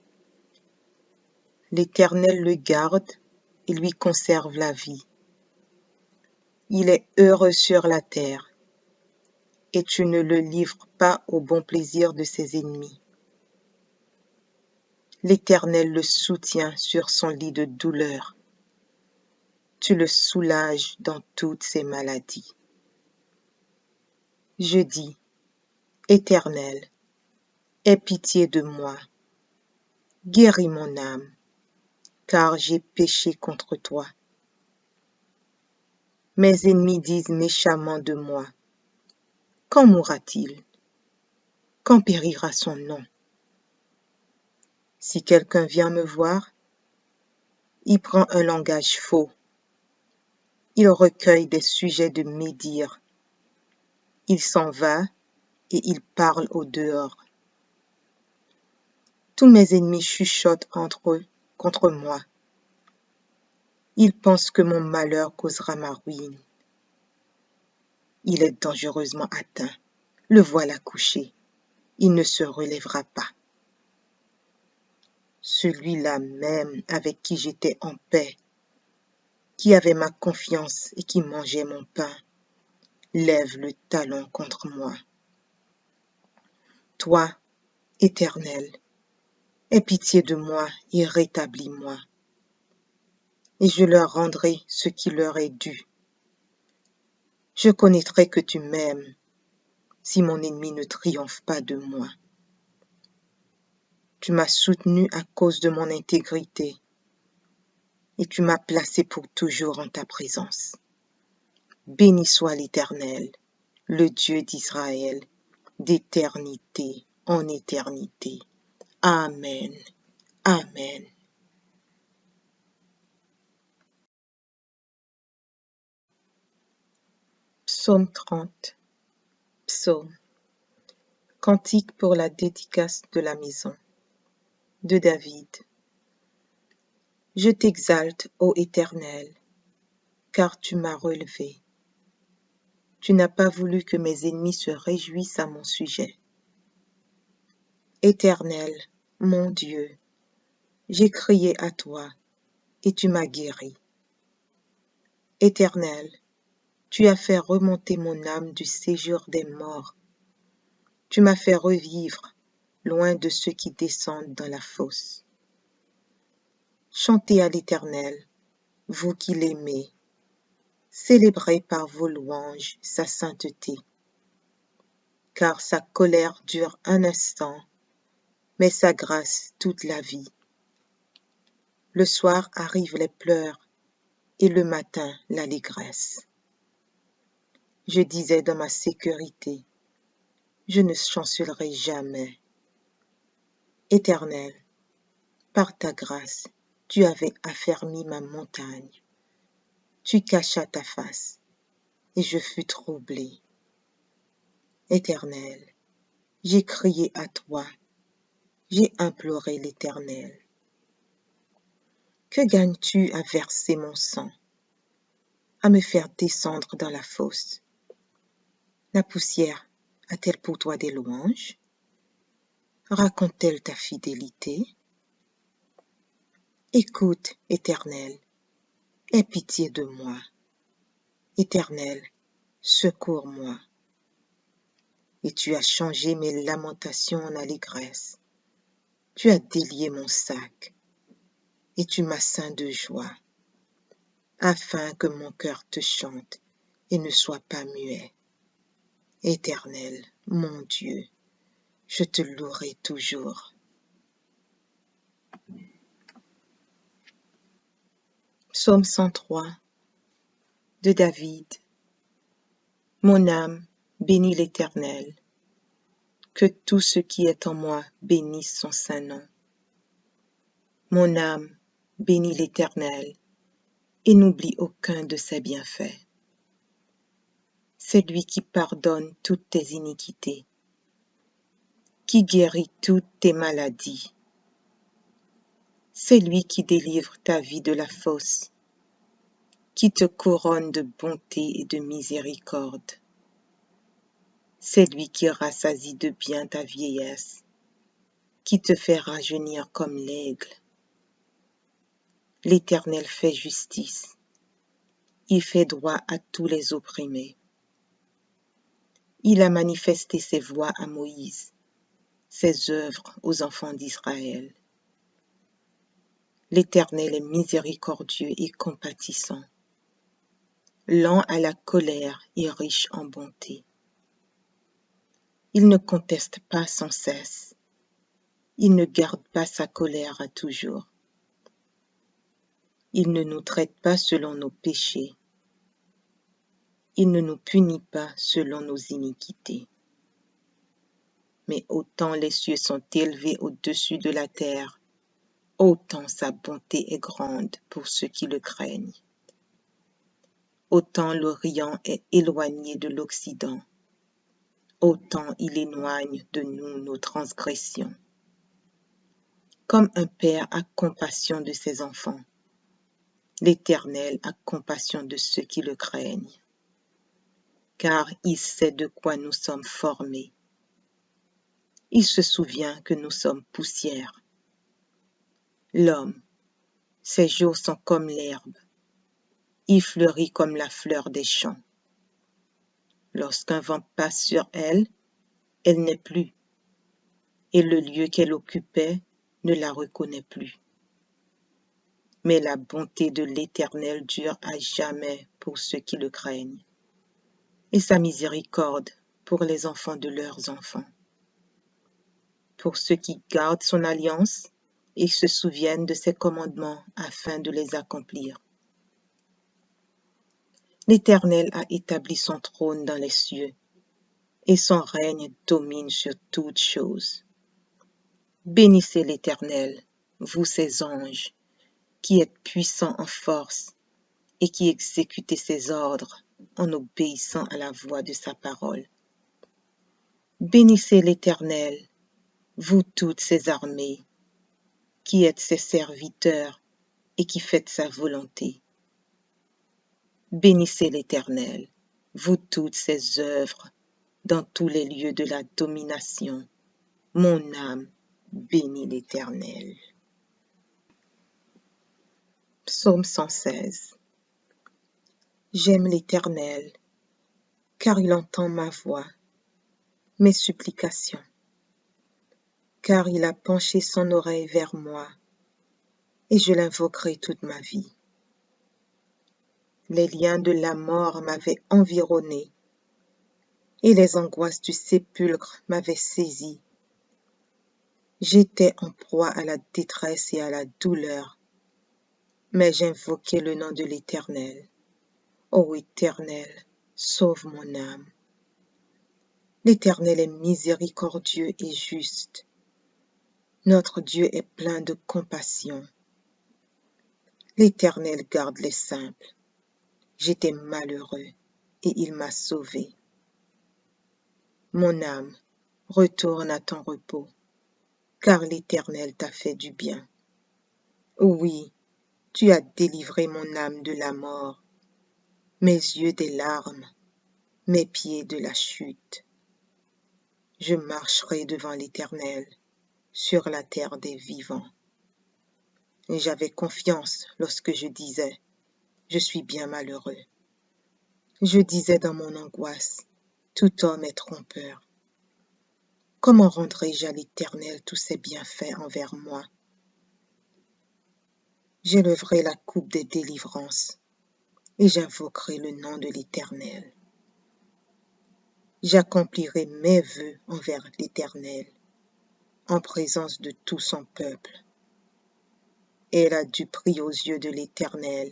L'Éternel le garde et lui conserve la vie. Il est heureux sur la terre, et tu ne le livres pas au bon plaisir de ses ennemis. L'Éternel le soutient sur son lit de douleur. Tu le soulages dans toutes ses maladies. Je dis, Éternel, aie pitié de moi, guéris mon âme, car j'ai péché contre toi. Mes ennemis disent méchamment de moi, quand mourra-t-il? Quand périra son nom? Si quelqu'un vient me voir, il prend un langage faux. Il recueille des sujets de médire. Il s'en va et il parle au dehors. Tous mes ennemis chuchotent entre eux contre moi. Ils pensent que mon malheur causera ma ruine. Il est dangereusement atteint. Le voilà couché. Il ne se relèvera pas. Celui-là même avec qui j'étais en paix, qui avait ma confiance et qui mangeait mon pain, lève le talon contre moi. Toi, Éternel, aie pitié de moi et rétablis-moi, et je leur rendrai ce qui leur est dû. Je connaîtrai que tu m'aimes, si mon ennemi ne triomphe pas de moi. Tu m'as soutenu à cause de mon intégrité, et tu m'as placé pour toujours en ta présence. Béni soit l'Éternel, le Dieu d'Israël, d'éternité en éternité. Amen. Amen. Psaume 30. Psaume. Cantique pour la dédicace de la maison. De David. Je t'exalte, ô Éternel, car tu m'as relevé. Tu n'as pas voulu que mes ennemis se réjouissent à mon sujet. Éternel, mon Dieu, j'ai crié à toi, et tu m'as guéri. Éternel, tu as fait remonter mon âme du séjour des morts. Tu m'as fait revivre, loin de ceux qui descendent dans la fosse. Chantez à l'Éternel, vous qui l'aimez, célébrez par vos louanges sa sainteté. Car sa colère dure un instant, mais sa grâce toute la vie. Le soir arrivent les pleurs, et le matin l'allégresse. Je disais dans ma sécurité, je ne chancellerai jamais. Éternel, par ta grâce, tu avais affermi ma montagne. Tu cachas ta face, et je fus troublé. Éternel, j'ai crié à toi, j'ai imploré l'Éternel. Que gagnes-tu à verser mon sang, à me faire descendre dans la fosse? La poussière a-t-elle pour toi des louanges? Raconte-t-elle ta fidélité? Écoute, Éternel, aie pitié de moi. Éternel, secours-moi. Et tu as changé mes lamentations en allégresse. Tu as délié mon sac, et tu m'as ceint de joie, afin que mon cœur te chante et ne soit pas muet. Éternel, mon Dieu, je te louerai toujours. Psaume 103 de David. Mon âme bénit l'Éternel. Que tout ce qui est en moi bénisse son saint nom. Mon âme bénit l'Éternel et n'oublie aucun de ses bienfaits. C'est lui qui pardonne toutes tes iniquités, qui guérit toutes tes maladies. C'est lui qui délivre ta vie de la fosse, qui te couronne de bonté et de miséricorde. C'est lui qui rassasie de bien ta vieillesse, qui te fait rajeunir comme l'aigle. L'Éternel fait justice, il fait droit à tous les opprimés. Il a manifesté ses voies à Moïse, ses œuvres aux enfants d'Israël. L'Éternel est miséricordieux et compatissant, lent à la colère et riche en bonté. Il ne conteste pas sans cesse, il ne garde pas sa colère à toujours. Il ne nous traite pas selon nos péchés, il ne nous punit pas selon nos iniquités. Mais autant les cieux sont élevés au-dessus de la terre, autant sa bonté est grande pour ceux qui le craignent. Autant l'Orient est éloigné de l'Occident, autant il éloigne de nous nos transgressions. Comme un père a compassion de ses enfants, l'Éternel a compassion de ceux qui le craignent, car il sait de quoi nous sommes formés. Il se souvient que nous sommes poussière. L'homme, ses jours sont comme l'herbe, il fleurit comme la fleur des champs. Lorsqu'un vent passe sur elle, elle n'est plus, et le lieu qu'elle occupait ne la reconnaît plus. Mais la bonté de l'Éternel dure à jamais pour ceux qui le craignent, et sa miséricorde pour les enfants de leurs enfants. Pour ceux qui gardent son alliance et se souviennent de ses commandements afin de les accomplir. L'Éternel a établi son trône dans les cieux, et son règne domine sur toutes choses. Bénissez l'Éternel, vous ses anges, qui êtes puissants en force et qui exécutez ses ordres en obéissant à la voix de sa parole. Bénissez l'Éternel, vous toutes ses armées, qui êtes ses serviteurs et qui faites sa volonté. Bénissez l'Éternel, vous toutes ses œuvres, dans tous les lieux de la domination. Mon âme bénit l'Éternel. Psaume 116. J'aime l'Éternel, car il entend ma voix. mes supplications, car il a penché son oreille vers moi, et je l'invoquerai toute ma vie. Les liens de la mort m'avaient environné, et les angoisses du sépulcre m'avaient saisi. J'étais en proie à la détresse et à la douleur, mais j'invoquais le nom de l'Éternel. Ô Éternel, sauve mon âme. L'Éternel est miséricordieux et juste. Notre Dieu est plein de compassion. L'Éternel garde les simples. J'étais malheureux et il m'a sauvé. Mon âme, retourne à ton repos, car l'Éternel t'a fait du bien. Oui, tu as délivré mon âme de la mort, mes yeux des larmes, mes pieds de la chute. Je marcherai devant l'Éternel sur la terre des vivants. Et j'avais confiance lorsque je disais, je suis bien malheureux. Je disais dans mon angoisse, tout homme est trompeur. Comment rendrai-je à l'Éternel tous ses bienfaits envers moi? J'élèverai la coupe des délivrances et j'invoquerai le nom de l'Éternel. J'accomplirai mes vœux envers l'Éternel en présence de tout son peuple. Elle a du prix aux yeux de l'Éternel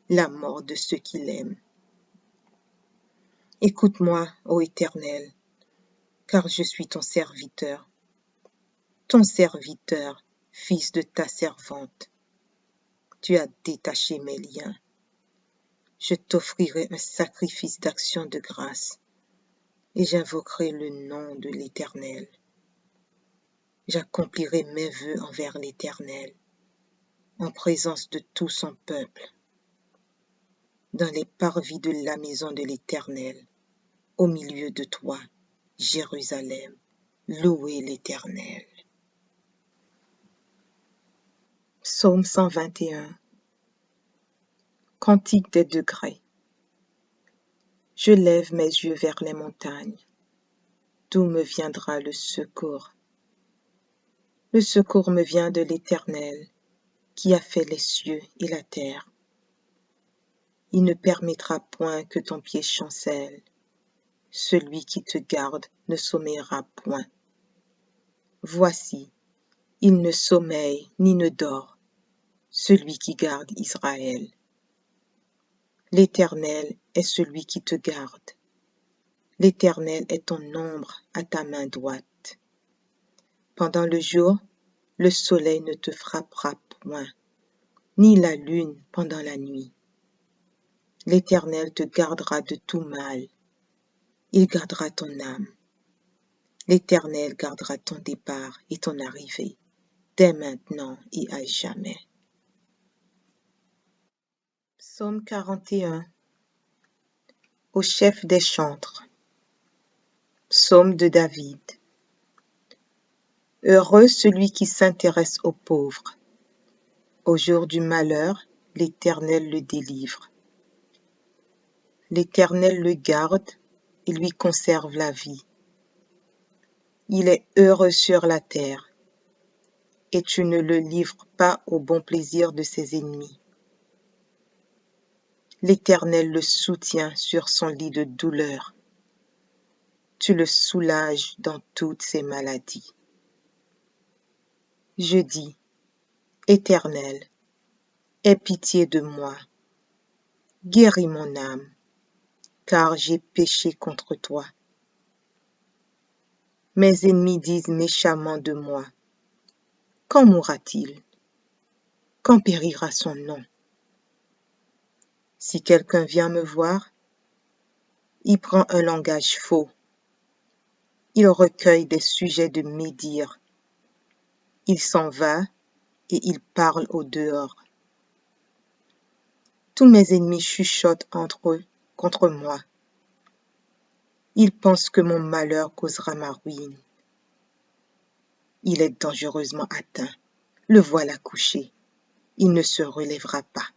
la mort de ceux qui l'aiment. Écoute-moi, ô Éternel, car je suis ton serviteur, fils de ta servante. Tu as détaché mes liens. Je t'offrirai un sacrifice d'action de grâce et j'invoquerai le nom de l'Éternel. J'accomplirai mes vœux envers l'Éternel en présence de tout son peuple, dans les parvis de la maison de l'Éternel, au milieu de toi, Jérusalem. Louez l'Éternel. Psaume 121. Cantique des degrés. Je lève mes yeux vers les montagnes. D'où me viendra le secours? Le secours me vient de l'Éternel, qui a fait les cieux et la terre. Il ne permettra point que ton pied chancelle. Celui qui te garde ne sommeillera point. Voici, il ne sommeille ni ne dort, celui qui garde Israël. L'Éternel est celui qui te garde. L'Éternel est ton ombre à ta main droite. Pendant le jour, le soleil ne te frappera point, ni la lune pendant la nuit. L'Éternel te gardera de tout mal. Il gardera ton âme. L'Éternel gardera ton départ et ton arrivée, dès maintenant et à jamais. Psaume 41. Au chef des chantres. Psaume de David. Heureux celui qui s'intéresse aux pauvres. Au jour du malheur, l'Éternel le délivre. L'Éternel le garde et lui conserve la vie. Il est heureux sur la terre, et tu ne le livres pas au bon plaisir de ses ennemis. L'Éternel le soutient sur son lit de douleur. Tu le soulages dans toutes ses maladies. Je dis, Éternel, aie pitié de moi, guéris mon âme, car j'ai péché contre toi. Mes ennemis disent méchamment de moi, quand mourra-t-il? Quand périra son nom? Si quelqu'un vient me voir, il prend un langage faux. Il recueille des sujets de médire. Il s'en va et il parle au dehors. Tous mes ennemis chuchotent entre eux contre moi. Ils pensent que mon malheur causera ma ruine. Il est dangereusement atteint. Le voilà couché. Il ne se relèvera pas.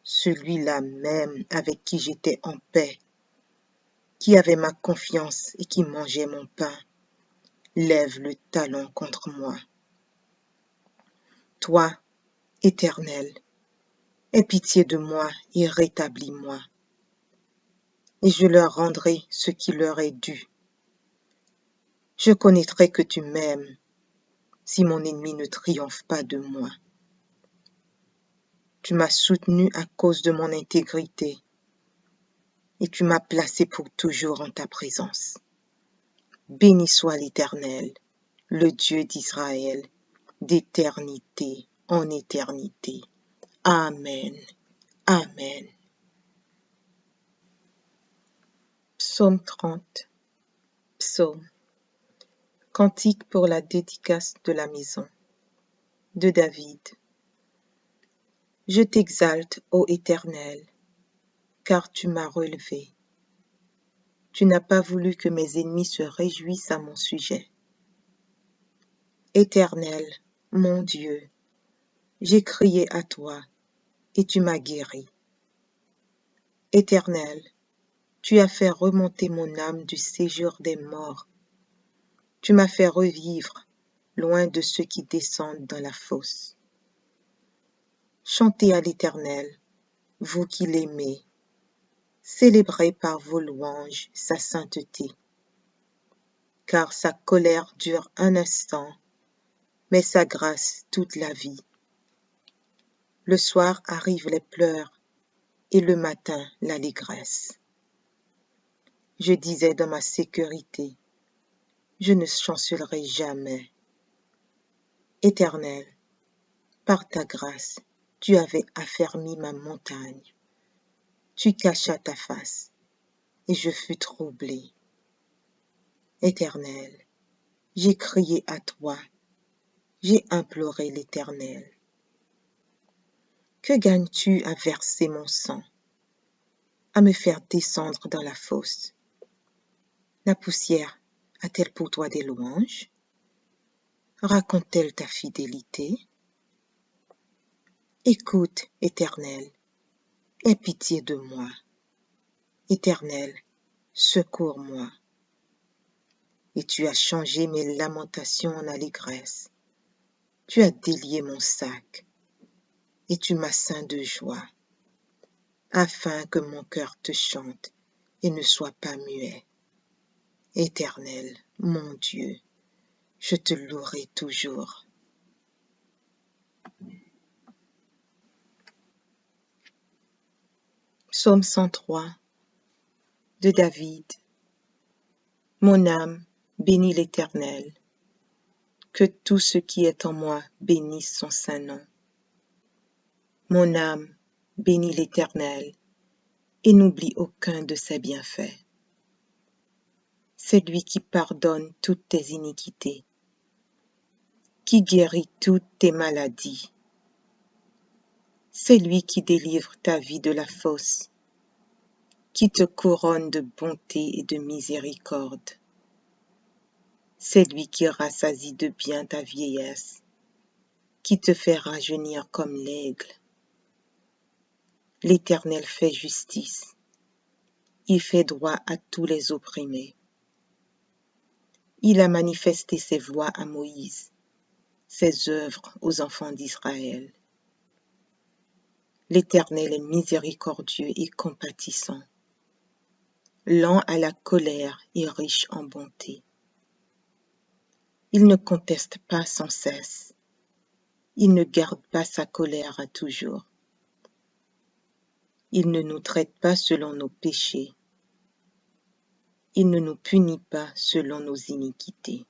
Celui-là même avec qui j'étais en paix, qui avait ma confiance et qui mangeait mon pain, lève le talon contre moi. Toi, Éternel, aie pitié de moi et rétablis-moi, et je leur rendrai ce qui leur est dû. Je connaîtrai que tu m'aimes, si mon ennemi ne triomphe pas de moi. Tu m'as soutenu à cause de mon intégrité, et tu m'as placé pour toujours en ta présence. Béni soit l'Éternel, le Dieu d'Israël, d'éternité en éternité. Amen. Amen. Psaume 30. Psaume. Cantique pour la dédicace de la maison. De David. Je t'exalte, ô Éternel, car tu m'as relevé. Tu n'as pas voulu que mes ennemis se réjouissent à mon sujet. Éternel, mon Dieu, j'ai crié à toi, et tu m'as guéri. Éternel, tu as fait remonter mon âme du séjour des morts. Tu m'as fait revivre, loin de ceux qui descendent dans la fosse. Chantez à l'Éternel, vous qui l'aimez. Célébrez par vos louanges sa sainteté. Car sa colère dure un instant, mais sa grâce toute la vie. Le soir arrivent les pleurs, et le matin l'allégresse. Je disais dans ma sécurité, je ne chancellerai jamais. Éternel, par ta grâce, tu avais affermi ma montagne. Tu cachas ta face, et je fus troublé. Éternel, j'ai crié à toi, j'ai imploré l'Éternel. Que gagnes-tu à verser mon sang, à me faire descendre dans la fosse? La poussière a-t-elle pour toi des louanges? Raconte-t-elle ta fidélité? Écoute, Éternel, aie pitié de moi. Éternel, secours-moi. Et tu as changé mes lamentations en allégresse. Tu as délié mon sac, et tu m'as ceint de joie, afin que mon cœur te chante et ne soit pas muet. Éternel, mon Dieu, je te louerai toujours. Psaume 103 de David. Mon âme bénit l'Éternel. Que tout ce qui est en moi bénisse son saint nom. Mon âme bénit l'Éternel et n'oublie aucun de ses bienfaits. C'est lui qui pardonne toutes tes iniquités, qui guérit toutes tes maladies. C'est lui qui délivre ta vie de la fosse, qui te couronne de bonté et de miséricorde. C'est lui qui rassasie de bien ta vieillesse, qui te fait rajeunir comme l'aigle. L'Éternel fait justice, il fait droit à tous les opprimés. Il a manifesté ses voies à Moïse, ses œuvres aux enfants d'Israël. L'Éternel est miséricordieux et compatissant, lent à la colère et riche en bonté. Il ne conteste pas sans cesse, il ne garde pas sa colère à toujours. Il ne nous traite pas selon nos péchés, il ne nous punit pas selon nos iniquités.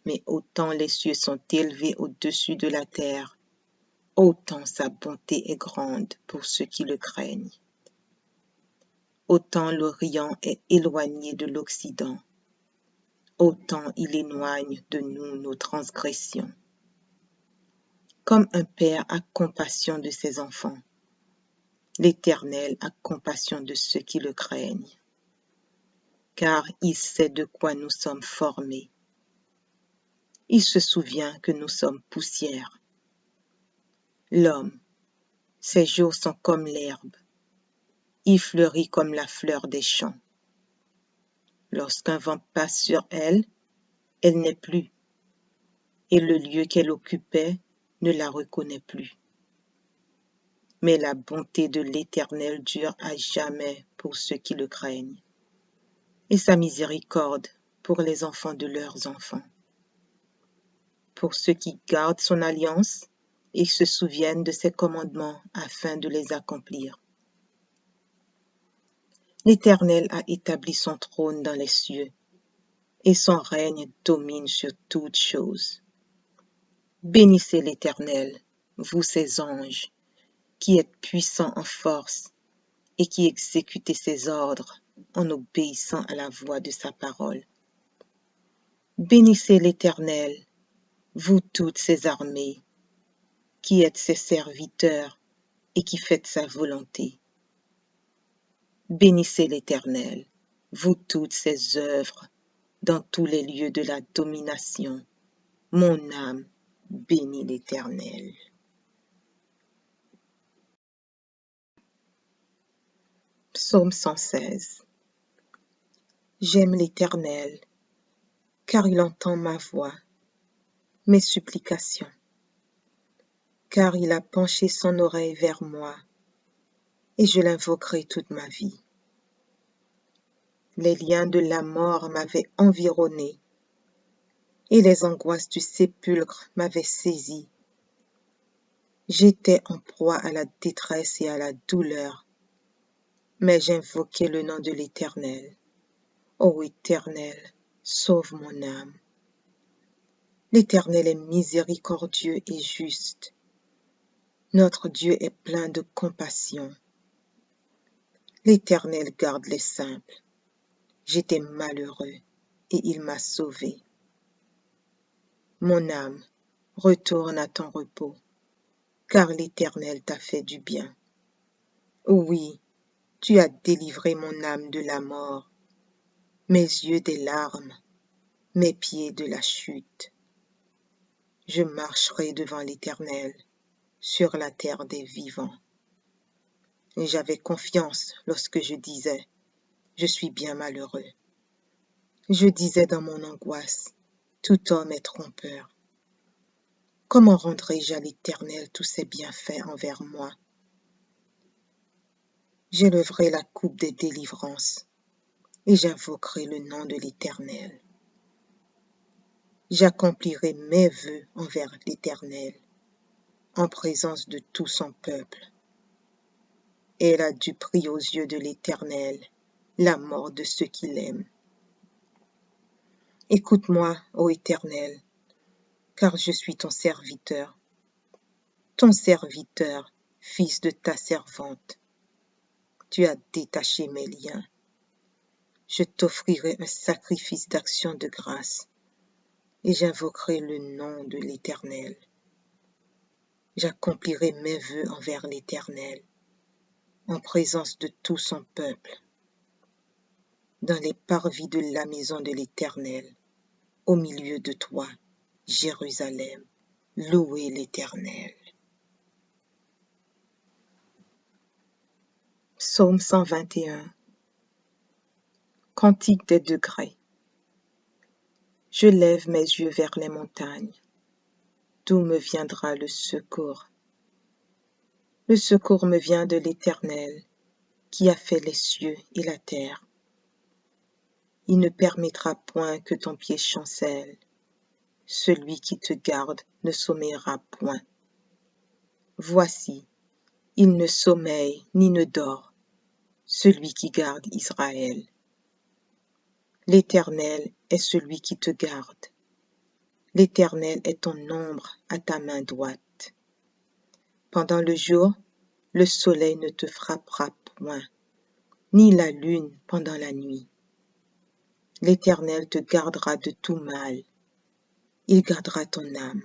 Mais autant les cieux sont élevés au-dessus de la terre, autant sa bonté est grande pour ceux qui le craignent. Autant l'Orient est éloigné de l'Occident, autant il éloigne de nous nos transgressions. Comme un père a compassion de ses enfants, l'Éternel a compassion de ceux qui le craignent, car il sait de quoi nous sommes formés. Il se souvient que nous sommes poussière. L'homme, ses jours sont comme l'herbe. qui fleurit comme la fleur des champs. Lorsqu'un vent passe sur elle, elle n'est plus, et le lieu qu'elle occupait ne la reconnaît plus. Mais la bonté de l'Éternel dure à jamais pour ceux qui le craignent, et sa miséricorde pour les enfants de leurs enfants. Pour ceux qui gardent son alliance et se souviennent de ses commandements afin de les accomplir. L'Éternel a établi son trône dans les cieux, et son règne domine sur toutes choses. Bénissez l'Éternel, vous ses anges, qui êtes puissants en force et qui exécutez ses ordres en obéissant à la voix de sa parole. Bénissez l'Éternel, vous toutes ses armées, qui êtes ses serviteurs et qui faites sa volonté. Bénissez l'Éternel, vous toutes ses œuvres, dans tous les lieux de la domination. Mon âme bénit l'Éternel. Psaume 116. J'aime l'Éternel, car il entend ma voix, mes supplications, car il a penché son oreille vers moi, et je l'invoquerai toute ma vie. Les liens de la mort m'avaient environné, et les angoisses du sépulcre m'avaient saisi. J'étais en proie à la détresse et à la douleur, mais j'invoquai le nom de l'Éternel. Ô Éternel, sauve mon âme. L'Éternel est miséricordieux et juste. Notre Dieu est plein de compassion. L'Éternel garde les simples. J'étais malheureux et il m'a sauvé. Mon âme, retourne à ton repos, car l'Éternel t'a fait du bien. Oui, tu as délivré mon âme de la mort, mes yeux des larmes, mes pieds de la chute. Je marcherai devant l'Éternel sur la terre des vivants. Et j'avais confiance lorsque je disais, je suis bien malheureux. Je disais dans mon angoisse, tout homme est trompeur. Comment rendrai-je à l'Éternel tous ses bienfaits envers moi? J'élèverai la coupe des délivrances et j'invoquerai le nom de l'Éternel. J'accomplirai mes vœux envers l'Éternel en présence de tout son peuple. Elle a du prix aux yeux de l'Éternel, la mort de ceux qui l'aiment. Écoute-moi, ô Éternel, car je suis ton serviteur, fils de ta servante. Tu as détaché mes liens. Je t'offrirai un sacrifice d'action de grâce et j'invoquerai le nom de l'Éternel. J'accomplirai mes vœux envers l'Éternel en présence de tout son peuple, dans les parvis de la maison de l'Éternel, au milieu de toi, Jérusalem. Louez l'Éternel. Psaume 121. Cantique des degrés. Je lève mes yeux vers les montagnes. D'où me viendra le secours? Le secours me vient de l'Éternel, qui a fait les cieux et la terre. Il ne permettra point que ton pied chancelle. Celui qui te garde ne sommeillera point. Voici, il ne sommeille ni ne dort, celui qui garde Israël. L'Éternel est celui qui te garde. L'Éternel est ton ombre à ta main droite. Pendant le jour, le soleil ne te frappera point, ni la lune pendant la nuit. L'Éternel te gardera de tout mal. Il gardera ton âme.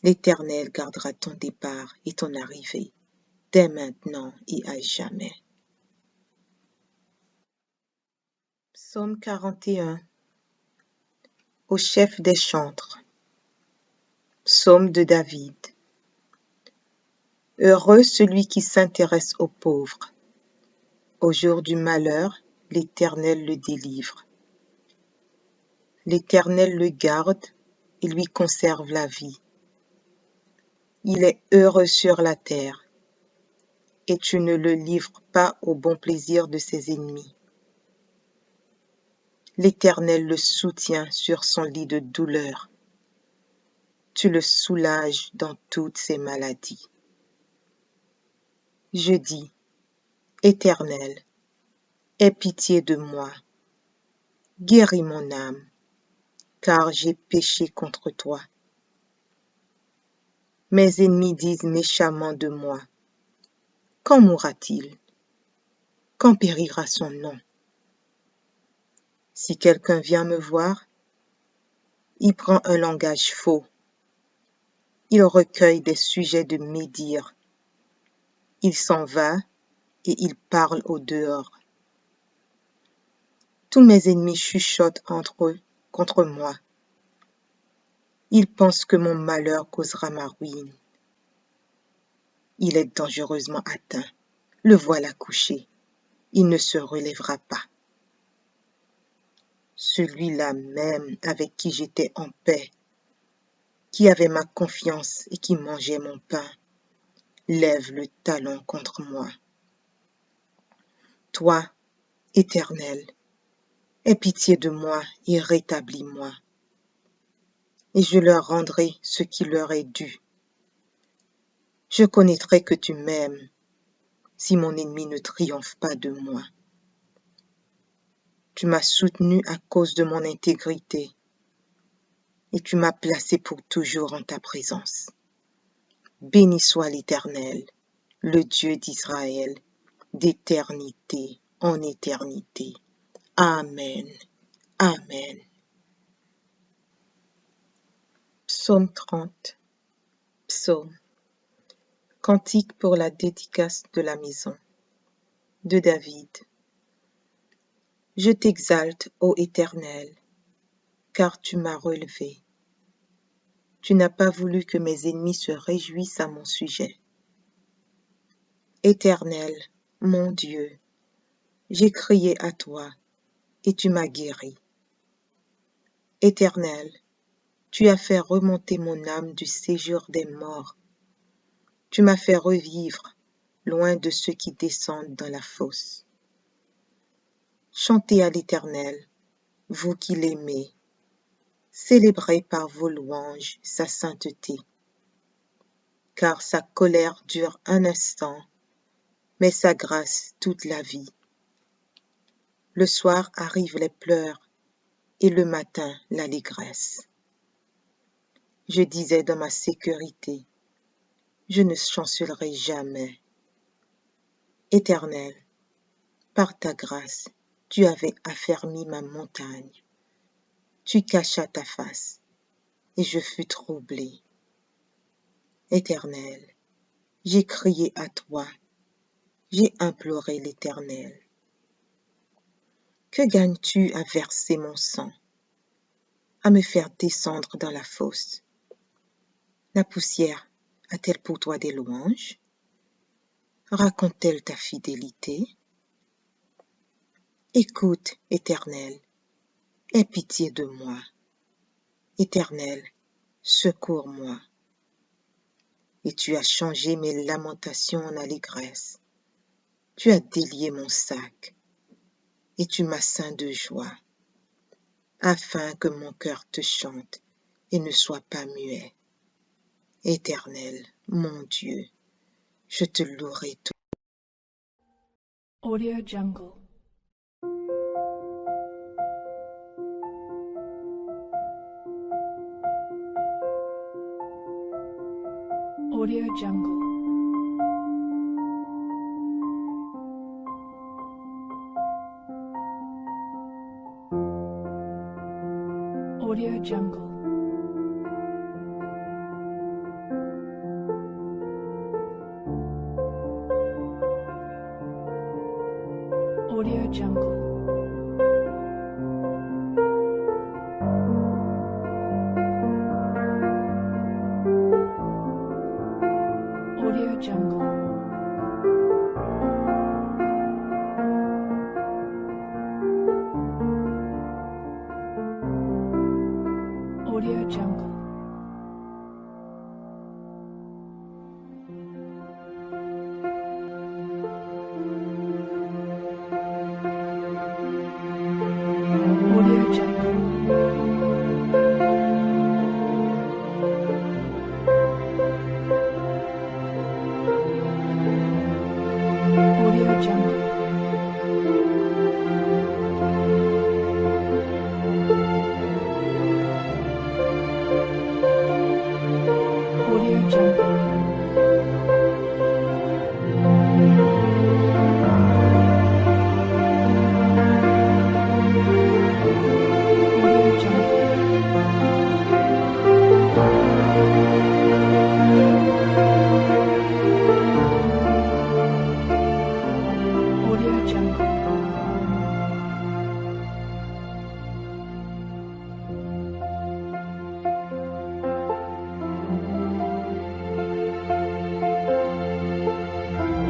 L'Éternel gardera ton départ et ton arrivée, dès maintenant et à jamais. Psaume 41. Au chef des chantres. Psaume de David. Heureux celui qui s'intéresse aux pauvres. Au jour du malheur, l'Éternel le délivre. L'Éternel le garde et lui conserve la vie. Il est heureux sur la terre, et tu ne le livres pas au bon plaisir de ses ennemis. L'Éternel le soutient sur son lit de douleur. Tu le soulages dans toutes ses maladies. Je dis, Éternel, aie pitié de moi, guéris mon âme, car j'ai péché contre toi. Mes ennemis disent méchamment de moi, quand mourra-t-il? Quand périra son nom? Si quelqu'un vient me voir, il prend un langage faux. Il recueille des sujets de médire. Il s'en va et il parle au dehors. Tous mes ennemis chuchotent entre eux contre moi. Ils pensent que mon malheur causera ma ruine. Il est dangereusement atteint. Le voilà couché. Il ne se relèvera pas. Celui-là même avec qui j'étais en paix, qui avait ma confiance et qui mangeait mon pain, lève le talon contre moi. Toi, Éternel, aie pitié de moi et rétablis-moi, et je leur rendrai ce qui leur est dû. Je connaîtrai que tu m'aimes, si mon ennemi ne triomphe pas de moi. Tu m'as soutenu à cause de mon intégrité, et tu m'as placé pour toujours en ta présence. Béni soit l'Éternel, le Dieu d'Israël, d'éternité en éternité. Amen. Amen. Psaume 30. Psaume. Cantique pour la dédicace de la maison. De David. Je t'exalte, ô Éternel, car tu m'as relevé. Tu n'as pas voulu que mes ennemis se réjouissent à mon sujet. Éternel, mon Dieu, j'ai crié à toi, et tu m'as guéri. Éternel, tu as fait remonter mon âme du séjour des morts. Tu m'as fait revivre, loin de ceux qui descendent dans la fosse. Chantez à l'Éternel, vous qui l'aimez. Célébrez par vos louanges sa sainteté. Car sa colère dure un instant, mais sa grâce toute la vie. Le soir arrivent les pleurs, et le matin l'allégresse. Je disais dans ma sécurité, je ne chancellerai jamais. Éternel, par ta grâce, tu avais affermi ma montagne. Tu cachas ta face, et je fus troublé. Éternel, j'ai crié à toi, j'ai imploré l'Éternel. Que gagnes-tu à verser mon sang, à me faire descendre dans la fosse? La poussière a-t-elle pour toi des louanges? Raconte-t-elle ta fidélité? Écoute, Éternel, aie pitié de moi. Éternel, secours-moi. Et tu as changé mes lamentations en allégresse. Tu as délié mon sac, et tu m'as ceint de joie, afin que mon cœur te chante et ne soit pas muet. Éternel, mon Dieu, je te louerai tout. Audio Jungle. Audio Jungle. Audio Jungle. Audio Jungle. Audio Jungle.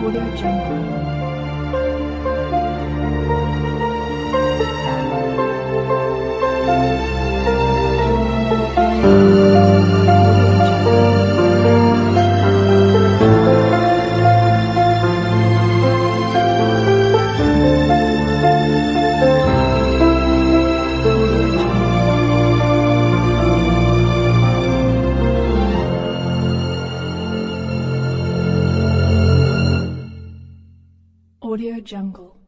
Audio Jungle. Audio Jungle.